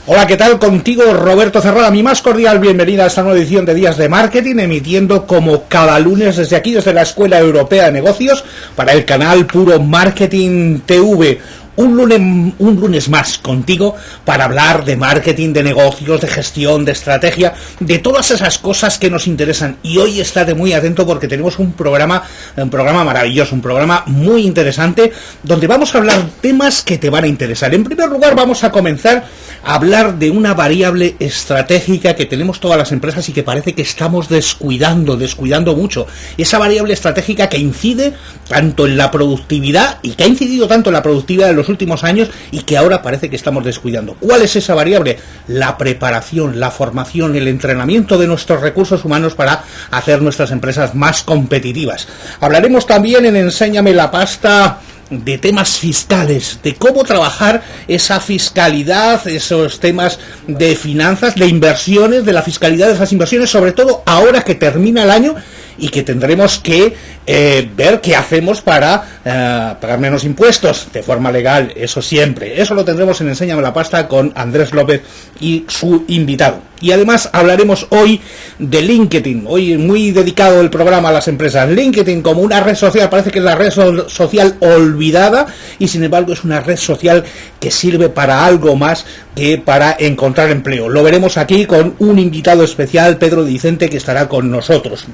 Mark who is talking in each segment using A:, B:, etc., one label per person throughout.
A: Hola, ¿qué tal? Contigo, Roberto Cerrada, mi más cordial bienvenida a esta nueva edición de Días de Marketing, emitiendo como cada lunes desde aquí, desde la Escuela Europea de Negocios, para el canal Puro Marketing TV. Un lunes más contigo para hablar de marketing, de negocios, de gestión, de estrategia, de todas esas cosas que nos interesan. Y hoy estate muy atento porque tenemos un programa maravilloso, un programa muy interesante, donde vamos a hablar temas que te van a interesar. En primer lugar, vamos a comenzar a hablar de una variable estratégica que tenemos todas las empresas y que parece que estamos descuidando mucho. Esa variable estratégica que incide tanto en la productividad y que ha incidido tanto en la productividad de los últimos años y que ahora parece que estamos descuidando. ¿Cuál es esa variable? La preparación, la formación, el entrenamiento de nuestros recursos humanos para hacer nuestras empresas más competitivas. Hablaremos también en Enséñame la Pasta de temas fiscales, de cómo trabajar esa fiscalidad, esos temas de finanzas, de inversiones, de la fiscalidad de esas inversiones, sobre todo ahora que termina el año y que tendremos que ver qué hacemos para pagar menos impuestos de forma legal, eso siempre. Eso lo tendremos en Enséñame la Pasta con Andrés López y su invitado. Y además hablaremos hoy de LinkedIn, hoy muy dedicado el programa a las empresas. LinkedIn como una red social, parece que es la red social olvidada y sin embargo es una red social que sirve para algo más que para encontrar empleo. Lo veremos aquí con un invitado especial, Pedro Vicente, que estará con nosotros.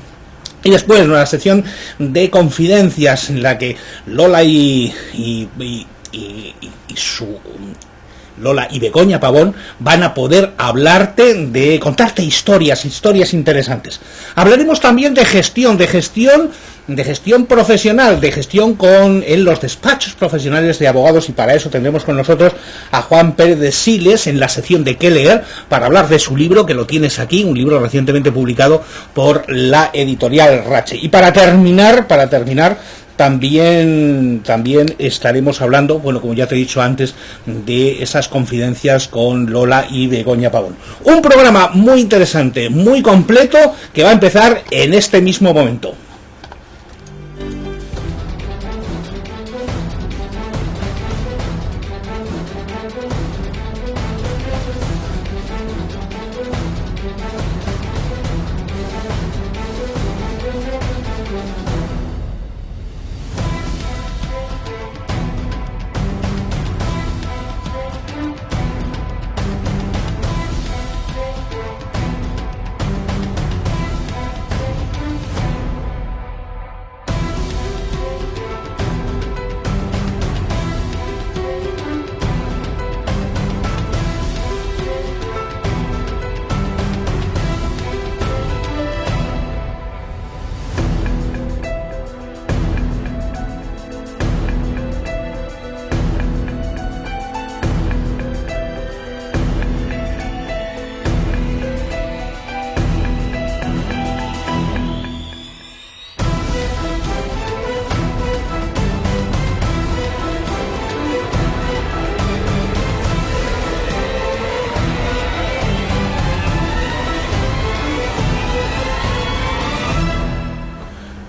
A: Y después una sección de confidencias en la que Lola y Begoña Pavón van a poder contarte historias interesantes. Hablaremos también de gestión profesional, de gestión en los despachos profesionales de abogados, y para eso tendremos con nosotros a Juan Pérez de Siles en la sección de qué leer, para hablar de su libro, que lo tienes aquí, un libro recientemente publicado por la editorial Rache. Y para terminar, también estaremos hablando, bueno, como ya te he dicho antes, de esas confidencias con Lola y Begoña Pavón. Un programa muy interesante, muy completo, que va a empezar en este mismo momento.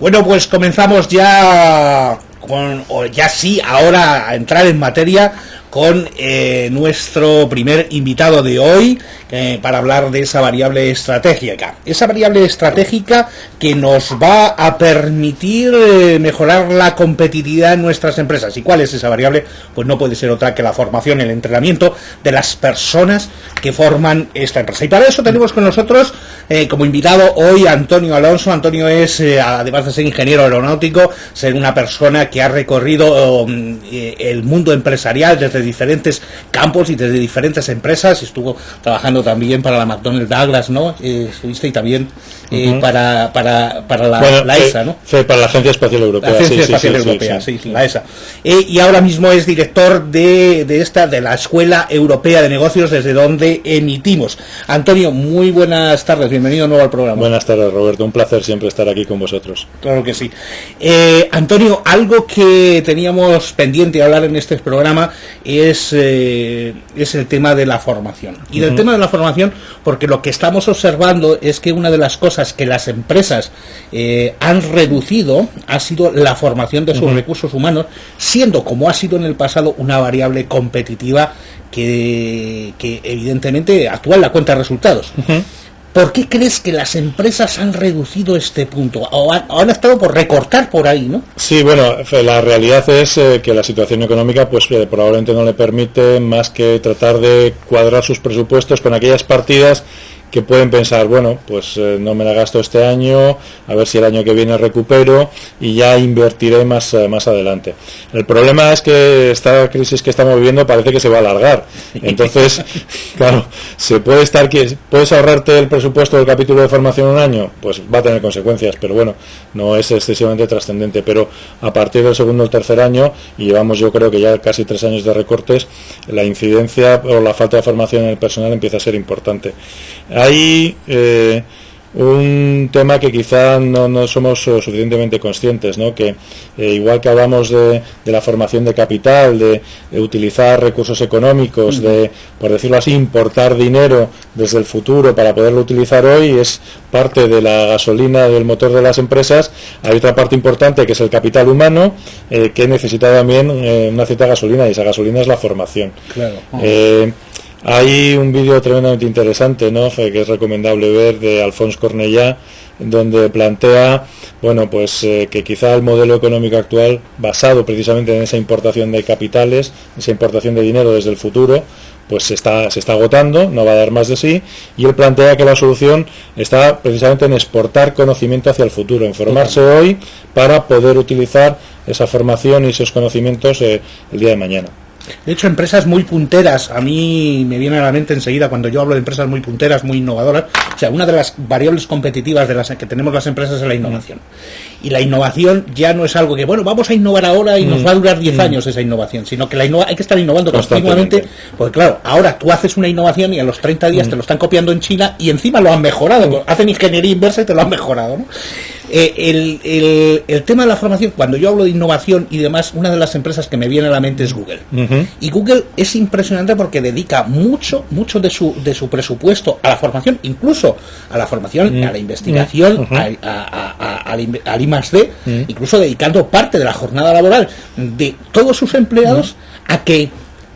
A: Bueno, pues comenzamos ahora a entrar en materia con nuestro primer invitado de hoy para hablar de esa variable estratégica. Esa variable estratégica que nos va a permitir mejorar la competitividad en nuestras empresas. ¿Y cuál es esa variable? Pues no puede ser otra que la formación, el entrenamiento de las personas que forman esta empresa. Y para eso tenemos con nosotros como invitado hoy a Antonio Alonso. Antonio es, además de ser ingeniero aeronáutico, ser una persona que ha recorrido el mundo empresarial desde diferentes campos y desde diferentes empresas. Estuvo trabajando también para la McDonnell Douglas, ¿no? Estuviste y también para la ESA, ¿no?
B: Fue para la Agencia Espacial Europea.
A: La Agencia Espacial Europea, la ESA. Y ahora mismo es director de la Escuela Europea de Negocios, desde donde emitimos. Antonio, muy buenas tardes, bienvenido de nuevo al programa.
B: Buenas tardes, Roberto, un placer siempre estar aquí con vosotros.
A: Claro que sí. Antonio, algo que teníamos pendiente de hablar en este programa es el tema de la formación. Y del tema de la formación, porque lo que estamos observando es que una de las cosas que las empresas han reducido ha sido la formación de sus recursos humanos, siendo, como ha sido en el pasado, una variable competitiva que evidentemente actúa en la cuenta de resultados. ¿Por qué crees que las empresas han reducido este punto? ¿O han estado por recortar por ahí, no?
B: Sí, bueno, la realidad es que la situación económica pues probablemente no le permite más que tratar de cuadrar sus presupuestos con aquellas partidas que pueden pensar, bueno, pues no me la gasto este año, a ver si el año que viene recupero y ya invertiré más adelante. El problema es que esta crisis que estamos viviendo parece que se va a alargar. Entonces, claro, ¿puedes ahorrarte el presupuesto del capítulo de formación un año? Pues va a tener consecuencias, pero bueno, no es excesivamente trascendente. Pero a partir del segundo o tercer año, y llevamos yo creo que ya casi 3 años de recortes, la incidencia o la falta de formación en el personal empieza a ser importante. Hay un tema que quizá no somos suficientemente conscientes, ¿no? Que igual que hablamos de la formación de capital, de utilizar recursos económicos, de, por decirlo así, importar dinero desde el futuro para poderlo utilizar hoy, es parte de la gasolina del motor de las empresas. Hay otra parte importante que es el capital humano, que necesita también una cierta gasolina, y esa gasolina es la formación.
A: Claro.
B: Hay un vídeo tremendamente interesante, ¿no?, que es recomendable ver, de Alfons Cornellà, donde plantea, bueno, pues que quizá el modelo económico actual, basado precisamente en esa importación de capitales, esa importación de dinero desde el futuro, pues se está agotando, no va a dar más de sí, y él plantea que la solución está precisamente en exportar conocimiento hacia el futuro, en formarse hoy para poder utilizar esa formación y esos conocimientos el día de mañana.
A: De hecho, empresas muy punteras, a mí me viene a la mente enseguida cuando yo hablo de empresas muy punteras, muy innovadoras, o sea, una de las variables competitivas de las que tenemos las empresas es la innovación. Y la innovación ya no es algo que, bueno, vamos a innovar ahora y nos va a durar 10 años esa innovación, sino que hay que estar innovando continuamente, porque claro, ahora tú haces una innovación y a los 30 días te lo están copiando en China y encima lo han mejorado, hacen ingeniería inversa y te lo han mejorado, ¿no? El tema de la formación, cuando yo hablo de innovación y demás, una de las empresas que me viene a la mente es Google. Y Google es impresionante porque dedica mucho de su presupuesto a la formación, incluso a la formación, a la investigación, al I+D, incluso dedicando parte de la jornada laboral de todos sus empleados a que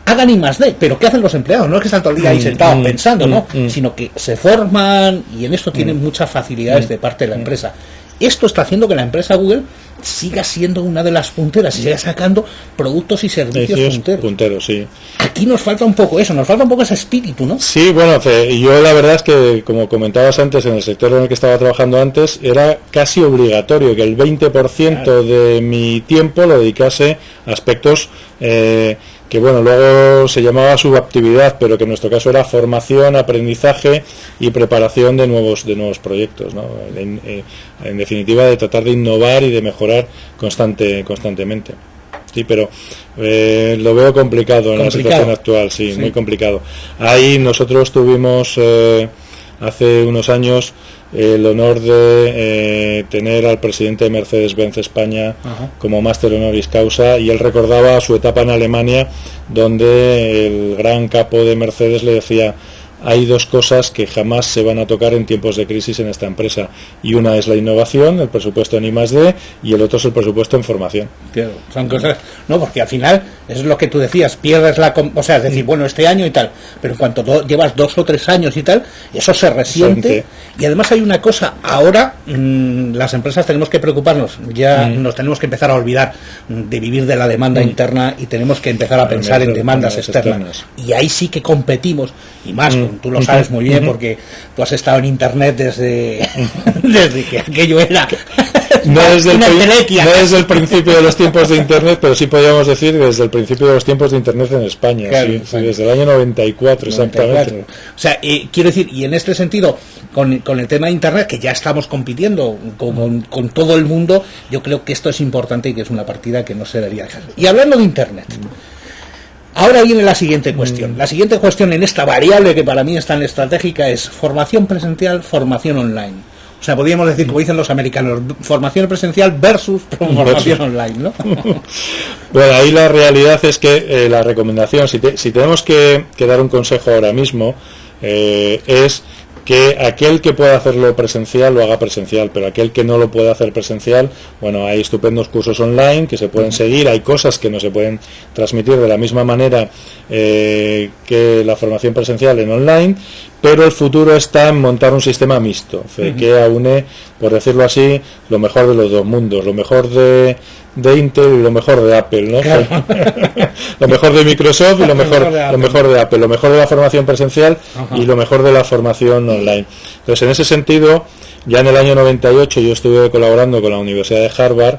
A: hagan I+D. Pero ¿qué hacen los empleados? No es que están todo el día ahí sentados pensando, ¿no? Sino que se forman, y en esto tienen muchas facilidades de parte de la empresa. Esto está haciendo que la empresa Google siga siendo una de las punteras y siga sacando productos y servicios punteros.
B: Sí.
A: Aquí nos falta un poco eso, nos falta un poco ese espíritu, ¿no?
B: Sí, bueno, yo la verdad es que, como comentabas antes, en el sector en el que estaba trabajando antes, era casi obligatorio que el 20% de mi tiempo lo dedicase a aspectos que, bueno, luego se llamaba subactividad, pero que en nuestro caso era formación, aprendizaje y preparación de nuevos proyectos, ¿no? En definitiva, de tratar de innovar y de mejorar constantemente. Sí, pero lo veo complicado en la situación actual, sí, muy complicado. Ahí nosotros tuvimos hace unos años el honor de tener al presidente de Mercedes-Benz España como máster honoris causa, y él recordaba su etapa en Alemania, donde el gran capo de Mercedes le decía: hay 2 cosas que jamás se van a tocar en tiempos de crisis en esta empresa, y una es la innovación, el presupuesto en I+D, y el otro es el presupuesto en formación.
A: Claro, son cosas, no, porque al final es lo que tú decías, pierdes o sea, es decir, bueno, este año y tal, pero en cuanto llevas 2 o 3 años y tal, eso se resiente. Y además hay una cosa, ahora las empresas tenemos que preocuparnos, ya nos tenemos que empezar a olvidar de vivir de la demanda interna y tenemos que empezar a pensar en demandas externas. Y ahí sí que competimos, y más, tú lo sabes muy bien porque tú has estado en internet desde que aquello era
B: no desde el principio de los tiempos de internet, pero sí podríamos decir desde el principio de los tiempos de internet en España, claro, sí, desde el año 94 exactamente.
A: O sea, quiero decir, y en este sentido, con el tema de internet, que ya estamos compitiendo con todo el mundo, yo creo que esto es importante y que es una partida que no se debería dejar. Y hablando de internet, ahora viene la siguiente cuestión. La siguiente cuestión en esta variable que para mí es tan estratégica es formación presencial, formación online. O O sea, podríamos decir, como dicen los americanos, formación presencial versus formación online, ¿no?
B: Bueno, ahí la realidad es que la recomendación, si tenemos que dar un consejo ahora mismo, es que aquel que pueda hacerlo presencial lo haga presencial, pero aquel que no lo pueda hacer presencial, bueno, hay estupendos cursos online que se pueden seguir, hay cosas que no se pueden transmitir de la misma manera que la formación presencial en online, pero el futuro está en montar un sistema mixto, que aúne, por decirlo así, lo mejor de los dos mundos, lo mejor de Intel y lo mejor de Apple, ¿no? Claro. Lo mejor de Microsoft y lo mejor de Apple, lo mejor de la formación presencial y lo mejor de la formación online. Entonces, en ese sentido, ya en el año 98 yo estuve colaborando con la Universidad de Harvard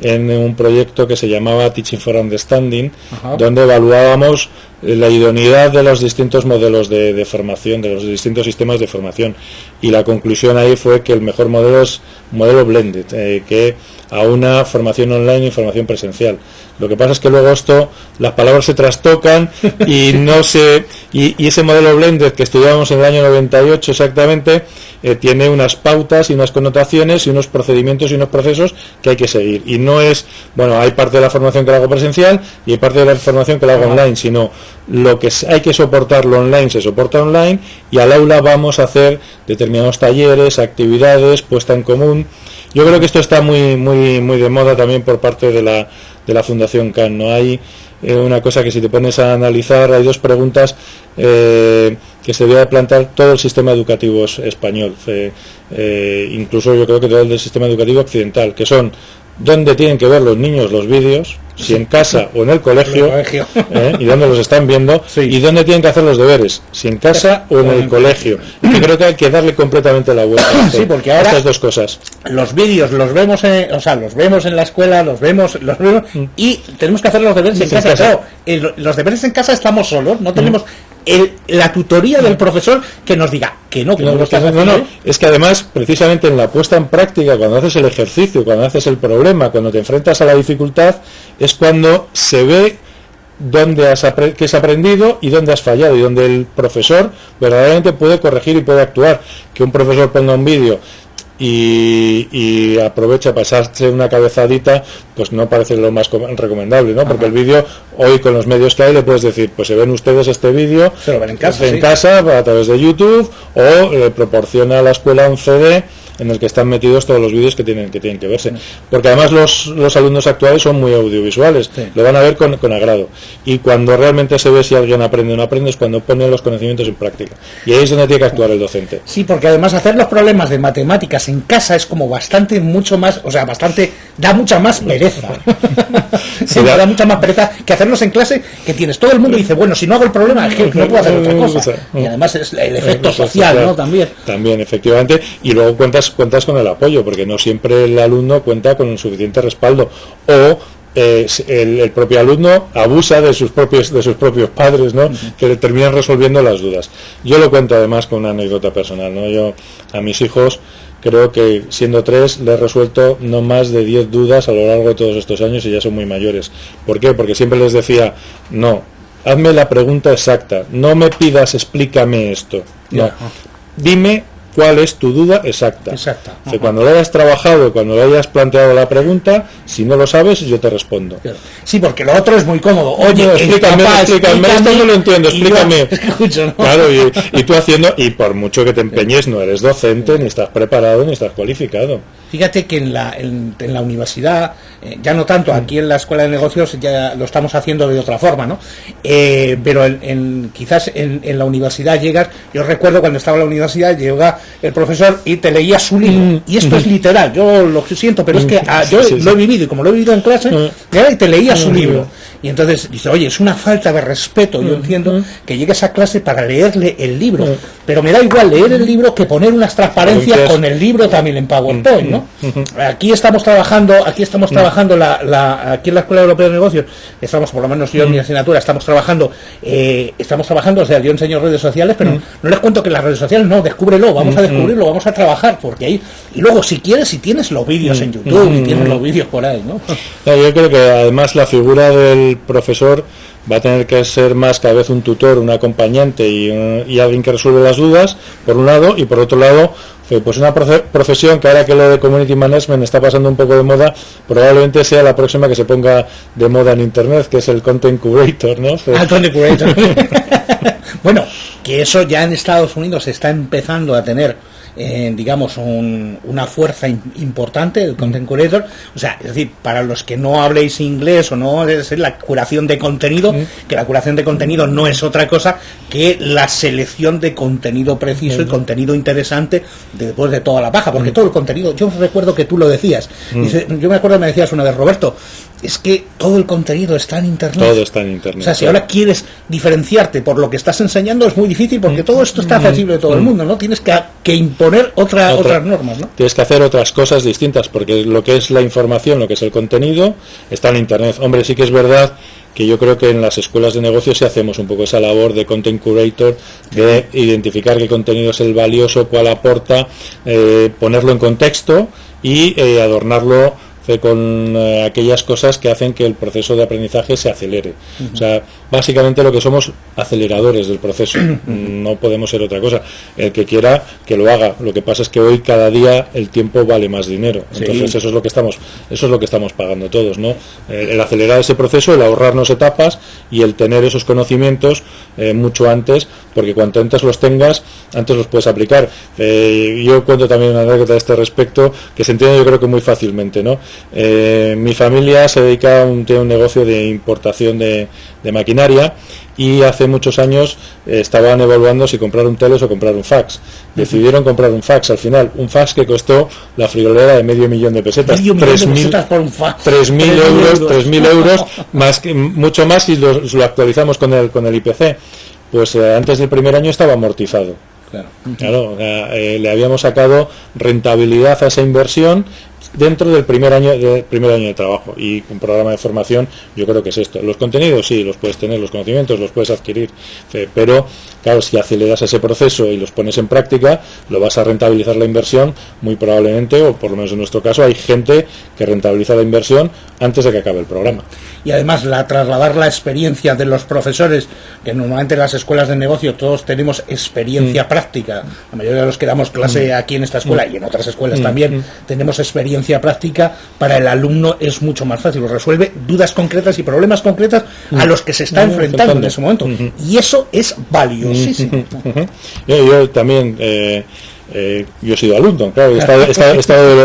B: en un proyecto que se llamaba Teaching for Understanding, donde evaluábamos la idoneidad de los distintos modelos de formación, de los distintos sistemas de formación, y la conclusión ahí fue que el mejor modelo es modelo blended, que aúna formación online y formación presencial. Lo que pasa es que luego las palabras se trastocan y y ese modelo blended que estudiábamos en el año 98 exactamente tiene unas pautas y unas connotaciones y unos procedimientos y unos procesos que hay que seguir, y no es, bueno, hay parte de la formación que la hago presencial y hay parte de la formación que la hago online, sino lo que hay que soportarlo online se soporta online, y al aula vamos a hacer determinados talleres, actividades, puesta en común. Yo creo que esto está muy de moda también por parte de la Fundación CAN, ¿no? Hay una cosa que, si te pones a analizar, hay dos preguntas que se debe plantear todo el sistema educativo español, incluso yo creo que todo el sistema educativo occidental, que son: ¿dónde tienen que ver los niños los vídeos? Si en casa o en el colegio, y dónde los están viendo, y dónde tienen que hacer los deberes, si en casa o en el colegio. Y yo creo que hay que darle completamente la vuelta a
A: porque ahora
B: estas dos cosas.
A: Los vídeos los vemos los vemos en la escuela, los vemos y tenemos que hacer los deberes en casa. Claro, los deberes en casa estamos solos, no tenemos la tutoría del profesor que nos diga que no,
B: es que además, precisamente en la puesta en práctica, cuando haces el ejercicio, cuando haces el problema, cuando te enfrentas a la dificultad, es cuando se ve qué has aprendido y dónde has fallado, y donde el profesor verdaderamente puede corregir y puede actuar. Que un profesor ponga un vídeo y aprovecha pasarse una cabezadita, pues no parece lo más recomendable, ¿no? Porque el vídeo, hoy con los medios que hay, le puedes decir, pues se ven ustedes este vídeo,
A: se lo ven en casa,
B: casa a través de YouTube, o le proporciona a la escuela un CD en el que están metidos todos los vídeos que tienen que verse, porque además los alumnos actuales son muy audiovisuales, lo van a ver con agrado, y cuando realmente se ve si alguien aprende o no aprende es cuando pone los conocimientos en práctica, y ahí es donde tiene que actuar el docente.
A: Sí, porque además hacer los problemas de matemáticas en casa es como da mucha más pereza. Da mucha más pereza que hacerlos en clase, que tienes todo el mundo y dice, bueno, si no hago el problema es que no puedo hacer otra cosa, y además es el efecto social, ¿no? También,
B: efectivamente, y luego cuentas con el apoyo, porque no siempre el alumno cuenta con un suficiente respaldo, o el propio alumno abusa de sus propios padres, ¿no? Que le terminan resolviendo las dudas. Yo lo cuento además con una anécdota personal, ¿no? Yo a mis hijos, creo que siendo 3, le he resuelto no más de 10 dudas a lo largo de todos estos años, y ya son muy mayores. ¿Por qué? Porque siempre les decía, no, hazme la pregunta exacta, no me pidas explícame esto, no, dime cuál es tu duda exacta. Que cuando lo hayas trabajado, cuando lo hayas planteado la pregunta, si no lo sabes, yo te respondo.
A: Sí, porque lo otro es muy cómodo. Oye,
B: explícame, esto no lo entiendo, explícame. Claro, y tú haciendo, y por mucho que te empeñes, no eres docente, ni estás preparado, ni estás cualificado.
A: Fíjate que en la universidad, ya no tanto, aquí en la Escuela de Negocios ya lo estamos haciendo de otra forma, ¿no? Pero quizás en la universidad llegas, yo recuerdo cuando estaba en la universidad, llega el profesor y te leía su libro, y esto es literal, yo lo siento, pero es que yo lo he vivido, y como lo he vivido en clase, y te leía su libro, y entonces dice, oye, es una falta de respeto, yo entiendo que llegues a clase para leerle el libro, pero me da igual leer el libro que poner unas transparencias con el libro también en PowerPoint, ¿no? Aquí estamos trabajando aquí en la Escuela Europea de Negocios, estamos, por lo menos yo en mi asignatura, estamos trabajando, o sea, yo enseño redes sociales, pero no les cuento que las redes sociales, no, descúbrelo, vamos a descubrirlo, vamos a trabajar, porque ahí, y luego si quieres, si tienes los vídeos en YouTube, y tienes los vídeos por ahí, ¿no?
B: Yo creo que además la figura del profesor va a tener que ser más cada vez un tutor, un acompañante y alguien que resuelve las dudas, por un lado, y por otro lado, pues una profesión que ahora que lo de Community Management está pasando un poco de moda, probablemente sea la próxima que se ponga de moda en Internet, que es el Content Curator, ¿no?
A: El Content Curator. Bueno, que eso ya en Estados Unidos está empezando a tener digamos una fuerza importante, el Content Curator. O sea, es decir, para los que no habléis inglés o no, es la curación de contenido, que la curación de contenido no es otra cosa que la selección de contenido preciso y contenido interesante después de toda la paja, porque todo el contenido, yo recuerdo que tú lo decías, yo me acuerdo que me decías una vez, Roberto, es que todo el contenido está en Internet.
B: Todo está en Internet.
A: O sea, si ahora quieres diferenciarte por lo que estás enseñando, es muy difícil porque todo esto está accesible a todo el mundo, ¿no? Tienes que imponer otras normas, ¿no?
B: Tienes que hacer otras cosas distintas, porque lo que es la información, lo que es el contenido, está en Internet. Hombre, sí que es verdad que yo creo que en las escuelas de negocios sí hacemos un poco esa labor de content curator, de identificar qué contenido es el valioso, cuál aporta, ponerlo en contexto y adornarlo con aquellas cosas que hacen que el proceso de aprendizaje se acelere. O sea, básicamente lo que somos aceleradores del proceso, no podemos ser otra cosa. El que quiera que lo haga. Lo que pasa es que hoy cada día el tiempo vale más dinero. Entonces eso es lo que estamos pagando todos, ¿no? El acelerar ese proceso, el ahorrarnos etapas y el tener esos conocimientos mucho antes, porque cuanto antes los tengas, antes los puedes aplicar. Yo cuento también una anécdota a este respecto que se entiende yo creo que muy fácilmente, ¿no? Mi familia se dedica tiene un negocio de importación de maquinaria y hace muchos años estaban evaluando si comprar un teles o comprar un fax. Decidieron comprar un fax. Al final, un fax que costó la friolera de $500,000 de pesetas. 3.000 euros, mucho más si lo actualizamos con el IPC. Pues antes del primer año estaba amortizado. Claro, le habíamos sacado rentabilidad a esa inversión dentro del primer año de trabajo. Y un programa de formación yo creo que es esto. Los contenidos sí los puedes tener, los conocimientos los puedes adquirir, pero claro, si aceleras ese proceso y los pones en práctica, lo vas a rentabilizar la inversión muy probablemente, o por lo menos en nuestro caso hay gente que rentabiliza la inversión antes de que acabe el programa.
A: Y además trasladar la experiencia de los profesores, que normalmente en las escuelas de negocio todos tenemos experiencia práctica, la mayoría de los que damos clase aquí en esta escuela y en otras escuelas también tenemos experiencia práctica, para el alumno es mucho más fácil, resuelve dudas concretas y problemas concretos a los que se está enfrentando en ese momento, y eso es valiosísimo.
B: Yo también yo he sido alumno, claro, he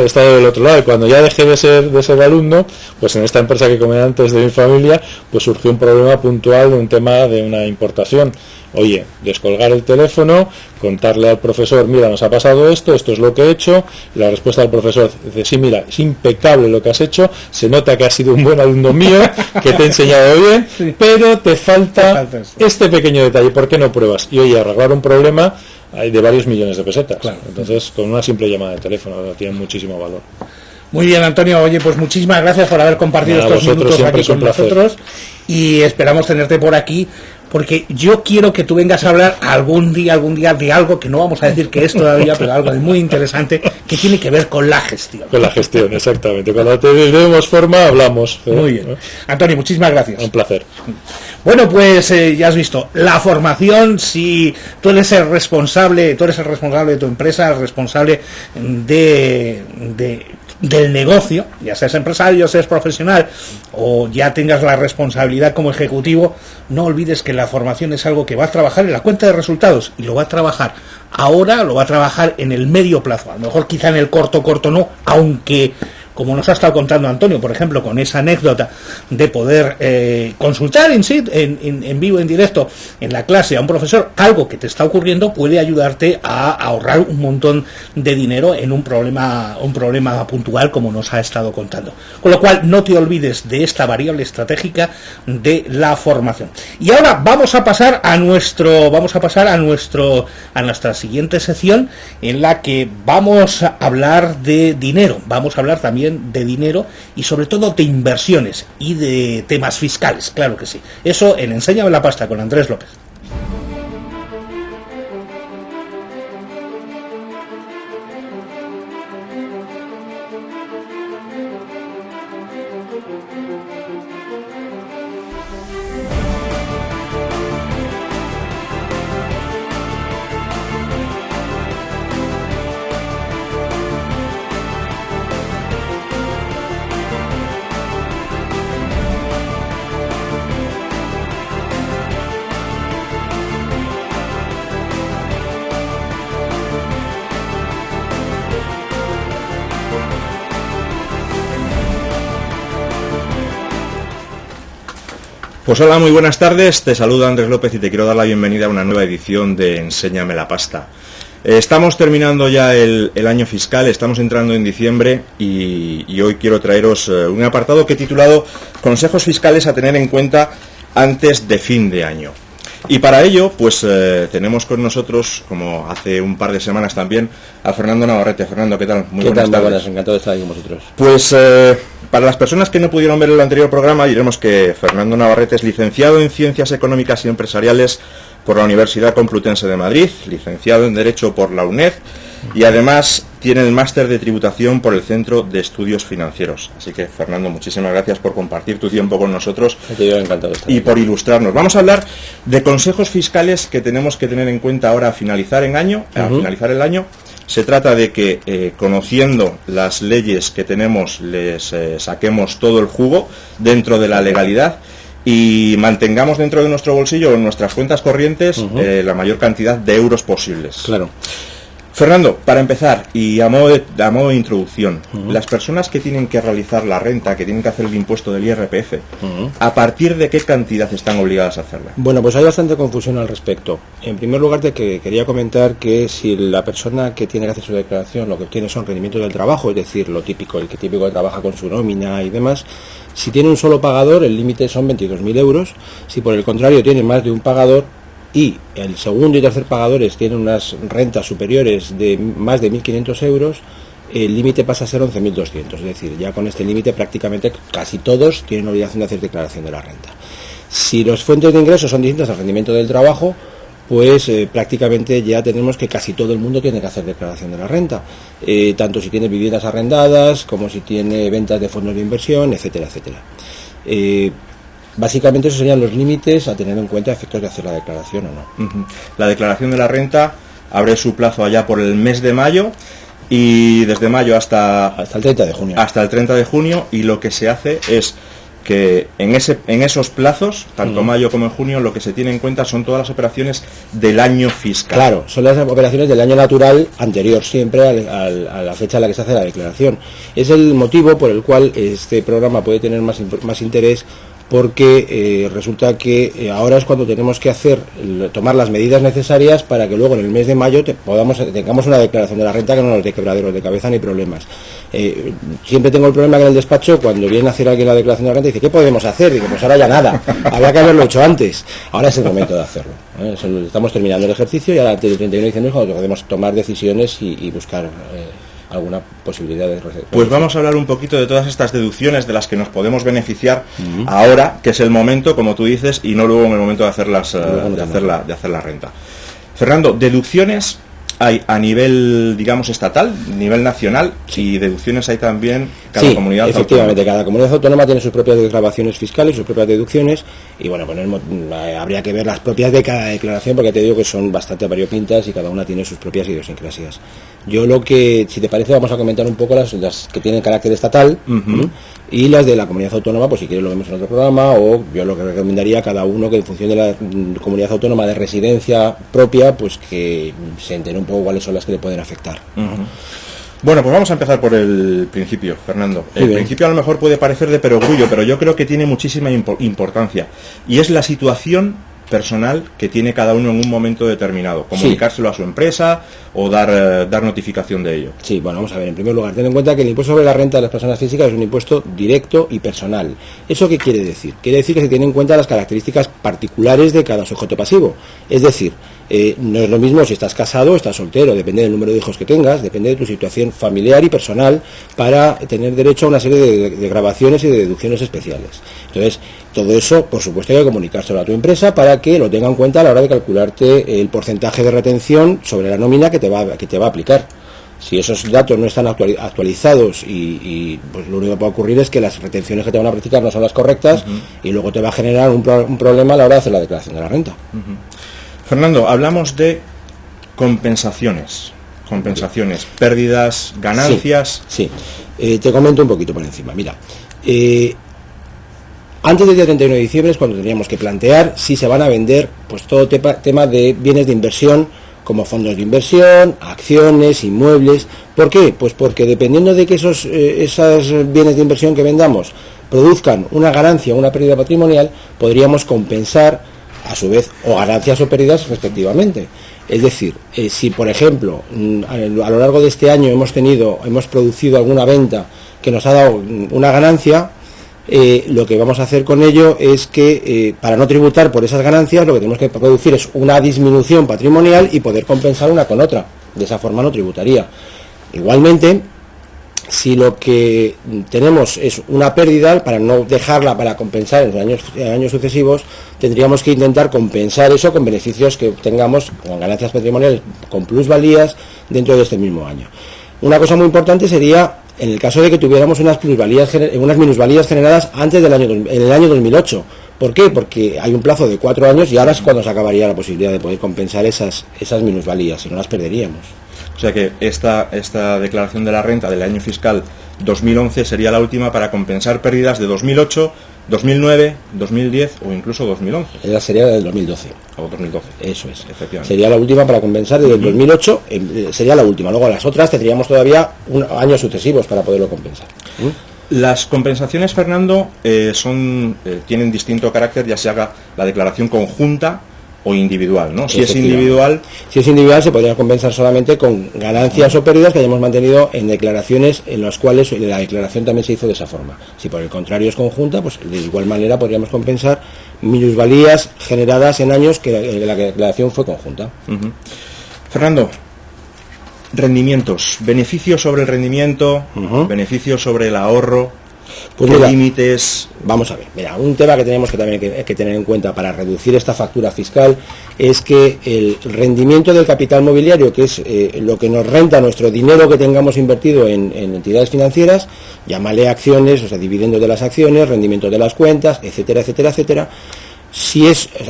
B: estado del otro lado, y cuando ya dejé de ser alumno, pues en esta empresa que comenté antes de mi familia, pues surgió un problema puntual de un tema de una importación. Oye, descolgar el teléfono, contarle al profesor, mira, nos ha pasado esto es lo que he hecho, y la respuesta del profesor dice, sí, mira, es impecable lo que has hecho, se nota que has sido un buen alumno mío, que te he enseñado bien, pero te falta este pequeño detalle, ¿por qué no pruebas? Y oye, arreglar un problema de varios millones de pesetas. Entonces, con una simple llamada de teléfono, tiene muchísimo valor.
A: Muy bien, Antonio. Oye, pues muchísimas gracias por haber compartido estos minutos aquí con nosotros, y esperamos tenerte por aquí, porque yo quiero que tú vengas a hablar algún día de algo que no vamos a decir que es todavía, pero algo de muy interesante que tiene que ver con la gestión.
B: Con la gestión, exactamente. Cuando te demos forma, hablamos.
A: Muy bien. Antonio, muchísimas gracias.
B: Un placer.
A: Bueno, pues ya has visto, la formación, si tú eres el responsable de tu empresa, el responsable del negocio, ya seas empresario, seas profesional o ya tengas la responsabilidad como ejecutivo, no olvides que la formación es algo que va a trabajar en la cuenta de resultados, y lo va a trabajar ahora, lo va a trabajar en el medio plazo, a lo mejor quizá en el corto no, aunque como nos ha estado contando Antonio, por ejemplo, con esa anécdota de poder consultar en vivo, en directo, en la clase a un profesor, algo que te está ocurriendo puede ayudarte a ahorrar un montón de dinero en un problema puntual como nos ha estado contando. Con lo cual, no te olvides de esta variable estratégica de la formación. Y ahora vamos a pasar a nuestra siguiente sección, en la que vamos a hablar de dinero, vamos a hablar también de dinero y sobre todo de inversiones y de temas fiscales, claro que sí. Eso en Enséñame la Pasta con Andrés López.
C: Pues hola, muy buenas tardes, te saluda Andrés López y te quiero dar la bienvenida a una nueva edición de Enséñame la Pasta. Estamos terminando ya el año fiscal, estamos entrando en diciembre y hoy quiero traeros un apartado que he titulado Consejos fiscales a tener en cuenta antes de fin de año. Y para ello, pues tenemos con nosotros, como hace un par de semanas también, a Fernando Navarrete. Fernando, ¿qué tal?
D: Muy buenas tardes. Buenas, encantado de estar aquí con vosotros.
C: Pues para las personas que no pudieron ver el anterior programa, diremos que Fernando Navarrete es licenciado en Ciencias Económicas y Empresariales por la Universidad Complutense de Madrid, licenciado en Derecho por la UNED y además tiene el máster de Tributación por el Centro de Estudios Financieros. Así que, Fernando, muchísimas gracias por compartir tu tiempo con nosotros y por ilustrarnos. Vamos a hablar de consejos fiscales que tenemos que tener en cuenta ahora a finalizar el año. Se trata de que, conociendo las leyes que tenemos, les saquemos todo el jugo dentro de la legalidad y mantengamos dentro de nuestro bolsillo o en nuestras cuentas corrientes la mayor cantidad de euros posibles.
D: Claro.
C: Fernando, para empezar, y a modo de introducción, las personas que tienen que realizar la renta, que tienen que hacer el impuesto del IRPF, ¿a partir de qué cantidad están obligadas a hacerla?
D: Bueno, pues hay bastante confusión al respecto. En primer lugar, quería comentar que si la persona que tiene que hacer su declaración lo que obtiene son rendimientos del trabajo, es decir, lo típico, el que típico trabaja con su nómina y demás, si tiene un solo pagador, el límite son 22.000 euros. Si por el contrario tiene más de un pagador, y el segundo y tercer pagadores tienen unas rentas superiores de más de 1.500 euros, el límite pasa a ser 11.200, es decir, ya con este límite prácticamente casi todos tienen obligación de hacer declaración de la renta. Si las fuentes de ingresos son distintas al rendimiento del trabajo, pues prácticamente ya tenemos que casi todo el mundo tiene que hacer declaración de la renta, tanto si tiene viviendas arrendadas como si tiene ventas de fondos de inversión, etcétera, etcétera. Básicamente esos serían los límites a tener en cuenta a efectos de hacer la declaración o no.
C: La declaración de la renta abre su plazo allá por el mes de mayo y desde mayo hasta
D: el 30 de junio.
C: Hasta el 30 de junio, y lo que se hace es que en esos plazos, tanto mayo como en junio, lo que se tiene en cuenta son todas las operaciones del año fiscal.
D: Claro, son las operaciones del año natural anterior siempre a la fecha en la que se hace la declaración. Es el motivo por el cual este programa puede tener más interés, porque resulta que ahora es cuando tenemos que tomar las medidas necesarias para que luego en el mes de mayo tengamos una declaración de la renta que no nos dé quebraderos de cabeza ni problemas. Siempre tengo el problema que en el despacho, cuando viene a hacer alguien la declaración de la renta, dice, ¿qué podemos hacer? Digo, pues ahora ya nada, habría que haberlo hecho antes. Ahora es el momento de hacerlo. Estamos terminando el ejercicio y ahora antes del 31 de diciembre es cuando podemos tomar decisiones y buscar alguna posibilidad de reserva.
C: Pues vamos a hablar un poquito de todas estas deducciones de las que nos podemos beneficiar ahora, que es el momento, como tú dices, y no luego en el momento de hacer la renta. Fernando, deducciones hay a nivel, digamos, estatal, nivel nacional, y deducciones hay también cada comunidad autónoma.
D: Efectivamente, cada comunidad autónoma tiene sus propias desgravaciones fiscales, sus propias deducciones, y bueno, pues habría que ver las propias de cada declaración, porque te digo que son bastante variopintas y cada una tiene sus propias idiosincrasias. Yo si te parece, vamos a comentar un poco las que tienen carácter estatal, y las de la comunidad autónoma, pues si quieres lo vemos en otro programa, o yo lo que recomendaría a cada uno que en función de la comunidad autónoma de residencia propia, pues que se entere un poco cuáles son las que le pueden afectar.
C: Bueno, pues vamos a empezar por el principio, Fernando. El principio a lo mejor puede parecer de perogrullo, pero yo creo que tiene muchísima importancia, y es la situación personal que tiene cada uno en un momento determinado, comunicárselo a su empresa o dar notificación de ello.
D: Sí, bueno, vamos a ver, en primer lugar, ten en cuenta que el impuesto sobre la renta de las personas físicas es un impuesto directo y personal. ¿Eso qué quiere decir? Quiere decir que se tienen en cuenta las características particulares de cada sujeto pasivo. Es decir, no es lo mismo si estás casado o estás soltero, depende del número de hijos que tengas, depende de tu situación familiar y personal para tener derecho a una serie de grabaciones y de deducciones especiales. Entonces, todo eso, por supuesto, hay que comunicárselo a tu empresa para que lo tenga en cuenta a la hora de calcularte el porcentaje de retención sobre la nómina que te va a aplicar. Si esos datos no están actualizados y pues lo único que puede ocurrir es que las retenciones que te van a practicar no son las correctas y luego te va a generar un problema a la hora de hacer la declaración de la renta.
C: Fernando, hablamos de compensaciones, pérdidas, ganancias.
D: Sí. Te comento un poquito por encima. Mira, antes del día 31 de diciembre es cuando tendríamos que plantear si se van a vender pues todo tema de bienes de inversión, como fondos de inversión, acciones, inmuebles. ¿Por qué? Pues porque dependiendo de que esos bienes de inversión que vendamos produzcan una ganancia o una pérdida patrimonial, podríamos compensar a su vez o ganancias o pérdidas respectivamente. Es decir, si por ejemplo a lo largo de este año hemos producido alguna venta que nos ha dado una ganancia, lo que vamos a hacer con ello es que para no tributar por esas ganancias, lo que tenemos que producir es una disminución patrimonial y poder compensar una con otra. De esa forma no tributaría. Igualmente, si lo que tenemos es una pérdida, para no dejarla para compensar en años sucesivos, tendríamos que intentar compensar eso con beneficios que obtengamos, con ganancias patrimoniales, con plusvalías dentro de este mismo año. Una cosa muy importante sería, en el caso de que tuviéramos unas minusvalías generadas antes en el año 2008. ¿Por qué? Porque hay un plazo de 4 años y ahora es cuando se acabaría la posibilidad de poder compensar esas minusvalías, si no las perderíamos.
C: O sea que esta declaración de la renta del año fiscal 2011 sería la última para compensar pérdidas de 2008, 2009, 2010 o incluso 2011.
D: Esa sería del 2012.
C: O 2012.
D: Eso es.
C: Efectivamente.
D: Sería la última para compensar desde el 2008, sería la última. Luego las otras tendríamos todavía años sucesivos para poderlo compensar.
C: Las compensaciones, Fernando, tienen distinto carácter, ya se haga la declaración conjunta o individual, ¿no? Si es individual
D: se podría compensar solamente con ganancias o pérdidas que hayamos mantenido en declaraciones en las cuales la declaración también se hizo de esa forma. Si por el contrario es conjunta, pues de igual manera podríamos compensar minusvalías generadas en años que la declaración fue conjunta.
C: Fernando, rendimientos, beneficios sobre el rendimiento, beneficios sobre el ahorro. Pues mira, límites.
D: Vamos a ver, mira, un tema que tenemos que también que tener en cuenta para reducir esta factura fiscal es que el rendimiento del capital mobiliario, que es lo que nos renta nuestro dinero que tengamos invertido en entidades financieras, llámale acciones, o sea, dividendos de las acciones, rendimiento de las cuentas, etcétera, etcétera, etcétera,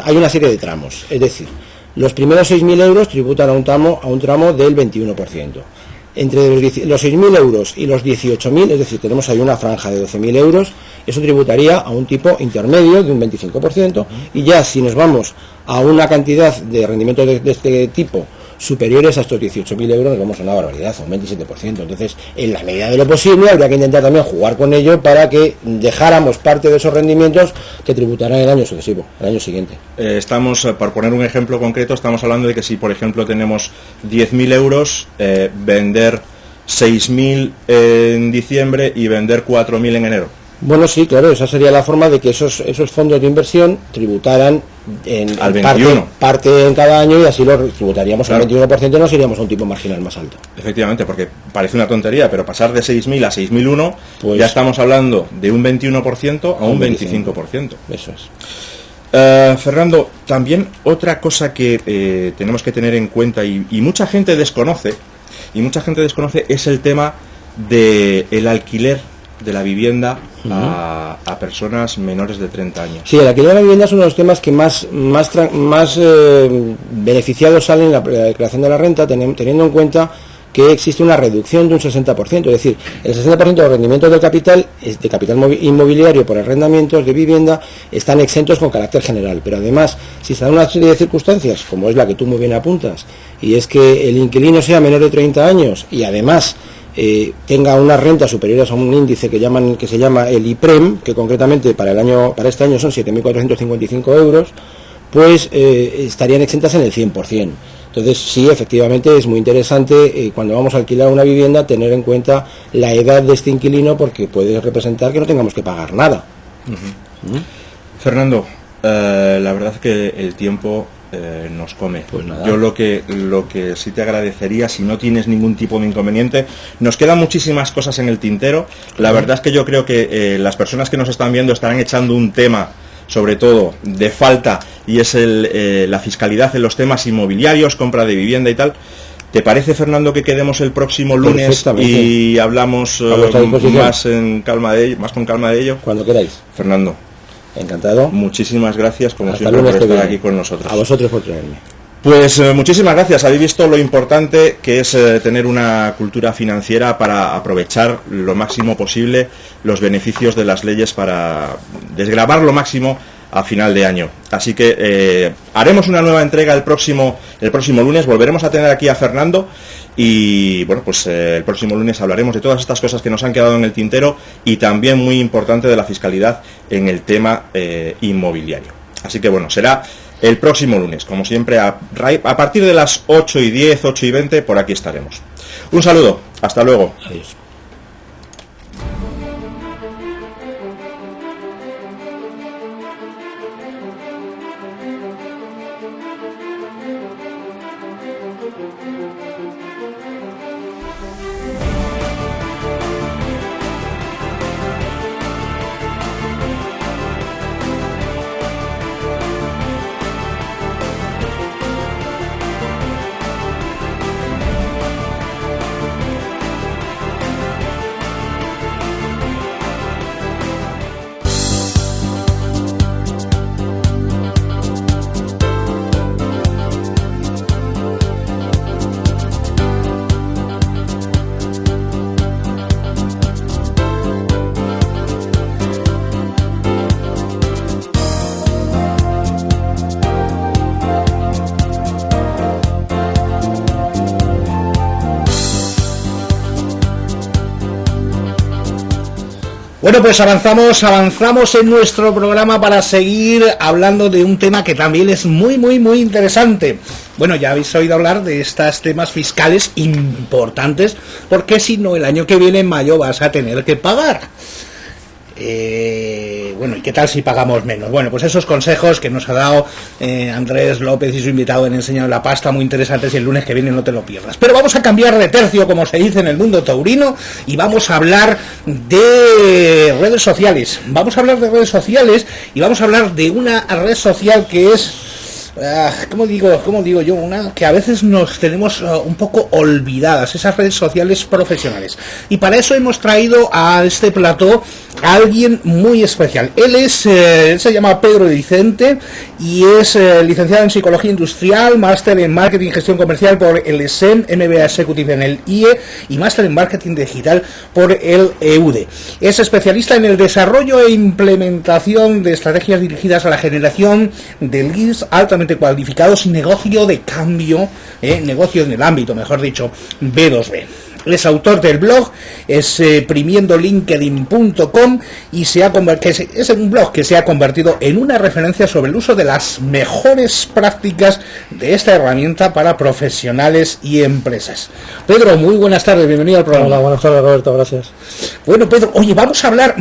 D: hay una serie de tramos, es decir, los primeros 6.000 euros tributan a un tramo del 21%. Entre los 6.000 euros y los 18.000, es decir, tenemos ahí una franja de 12.000 euros, eso tributaría a un tipo intermedio de un 25%, y ya si nos vamos a una cantidad de rendimientos de este tipo superiores a estos 18.000 euros, nos vamos a una barbaridad, a un 27%. Entonces, en la medida de lo posible, habría que intentar también jugar con ello para que dejáramos parte de esos rendimientos que tributarán el año sucesivo, el año siguiente.
C: Por poner un ejemplo concreto, estamos hablando de que si, por ejemplo, tenemos 10.000 euros, vender 6.000 en diciembre y vender 4.000 en enero.
D: Bueno, sí, claro, esa sería la forma de que esos fondos de inversión tributaran
C: al 21%.
D: Parte en cada año, y así lo tributaríamos al 21%, nos iríamos a un tipo marginal más alto.
C: Efectivamente, porque parece una tontería, pero pasar de 6.000 a 6.001, pues ya estamos hablando de un 21% a un 25%.
D: Eso es.
C: Fernando, también otra cosa que tenemos que tener en cuenta y mucha gente desconoce, es el tema del alquiler de la vivienda a personas menores de 30 años.
D: Sí, el alquiler de la vivienda es uno de los temas que más beneficiados salen en la declaración de la renta, teniendo en cuenta que existe una reducción de un 60%, es decir, el 60% de los rendimientos del capital inmobiliario por arrendamientos de vivienda están exentos con carácter general, pero además, si se dan una serie de circunstancias, como es la que tú muy bien apuntas, y es que el inquilino sea menor de 30 años y además tenga unas rentas superiores a un índice que se llama el IPREM, que concretamente para este año son 7.455 euros, pues estarían exentas en el 100%. Entonces sí, efectivamente es muy interesante cuando vamos a alquilar una vivienda tener en cuenta la edad de este inquilino, porque puede representar que no tengamos que pagar nada.
C: Fernando, la verdad es que el tiempo nos come.
D: Pues nada.
C: Yo lo que sí te agradecería, si no tienes ningún tipo de inconveniente, nos quedan muchísimas cosas en el tintero. La verdad es que yo creo que las personas que nos están viendo estarán echando un tema, sobre todo de falta, y es la fiscalidad en los temas inmobiliarios, compra de vivienda y tal. ¿Te parece, Fernando, que quedemos el próximo lunes y hablamos más con calma de ello?
D: Cuando queráis.
C: Fernando,
D: encantado.
C: Muchísimas gracias, como siempre, por estar aquí con nosotros.
D: A vosotros por traerme.
C: Pues muchísimas gracias. Habéis visto lo importante que es tener una cultura financiera para aprovechar lo máximo posible los beneficios de las leyes, para desgravar lo máximo a final de año. Así que haremos una nueva entrega el próximo lunes. Volveremos a tener aquí a Fernando y bueno, pues el próximo lunes hablaremos de todas estas cosas que nos han quedado en el tintero y también, muy importante, de la fiscalidad en el tema inmobiliario. Así que bueno, será el próximo lunes, como siempre, a partir de las 8:10, 8:20, por aquí estaremos. Un saludo, hasta luego.
B: Adiós.
A: Bueno, pues avanzamos en nuestro programa para seguir hablando de un tema que también es muy interesante. Bueno, ya habéis oído hablar de estos temas fiscales importantes, porque si no, el año que viene, en mayo, vas a tener que pagar. Bueno, ¿y qué tal si pagamos menos? Bueno, pues esos consejos que nos ha dado Andrés López y su invitado en Enseñando la Pasta, muy interesantes, y el lunes que viene no te lo pierdas. Pero vamos a cambiar de tercio, como se dice en el mundo taurino, y vamos a hablar de redes sociales. Vamos a hablar de redes sociales y vamos a hablar de una red social que es... ¿Cómo digo yo? Una que a veces nos tenemos un poco olvidadas, esas redes sociales profesionales. Y para eso hemos traído a este plató a alguien muy especial. Él se llama Pedro Vicente y es licenciado en Psicología Industrial, máster en Marketing y Gestión Comercial por el SEM, MBA Executive en el IE y máster en Marketing Digital por el EUDE. Es especialista en el desarrollo e implementación de estrategias dirigidas a la generación de leads altamente cualificados y negocio de cambio, negocio en el ámbito, mejor dicho, B2B. Es autor del blog exprimiendolinkedin.com y es un blog que se ha convertido en una referencia sobre el uso de las mejores prácticas de esta herramienta para profesionales y empresas. Pedro, muy buenas tardes, bienvenido al programa.
E: Hola, buenas tardes, Roberto, gracias.
A: Bueno, Pedro, oye, vamos a hablar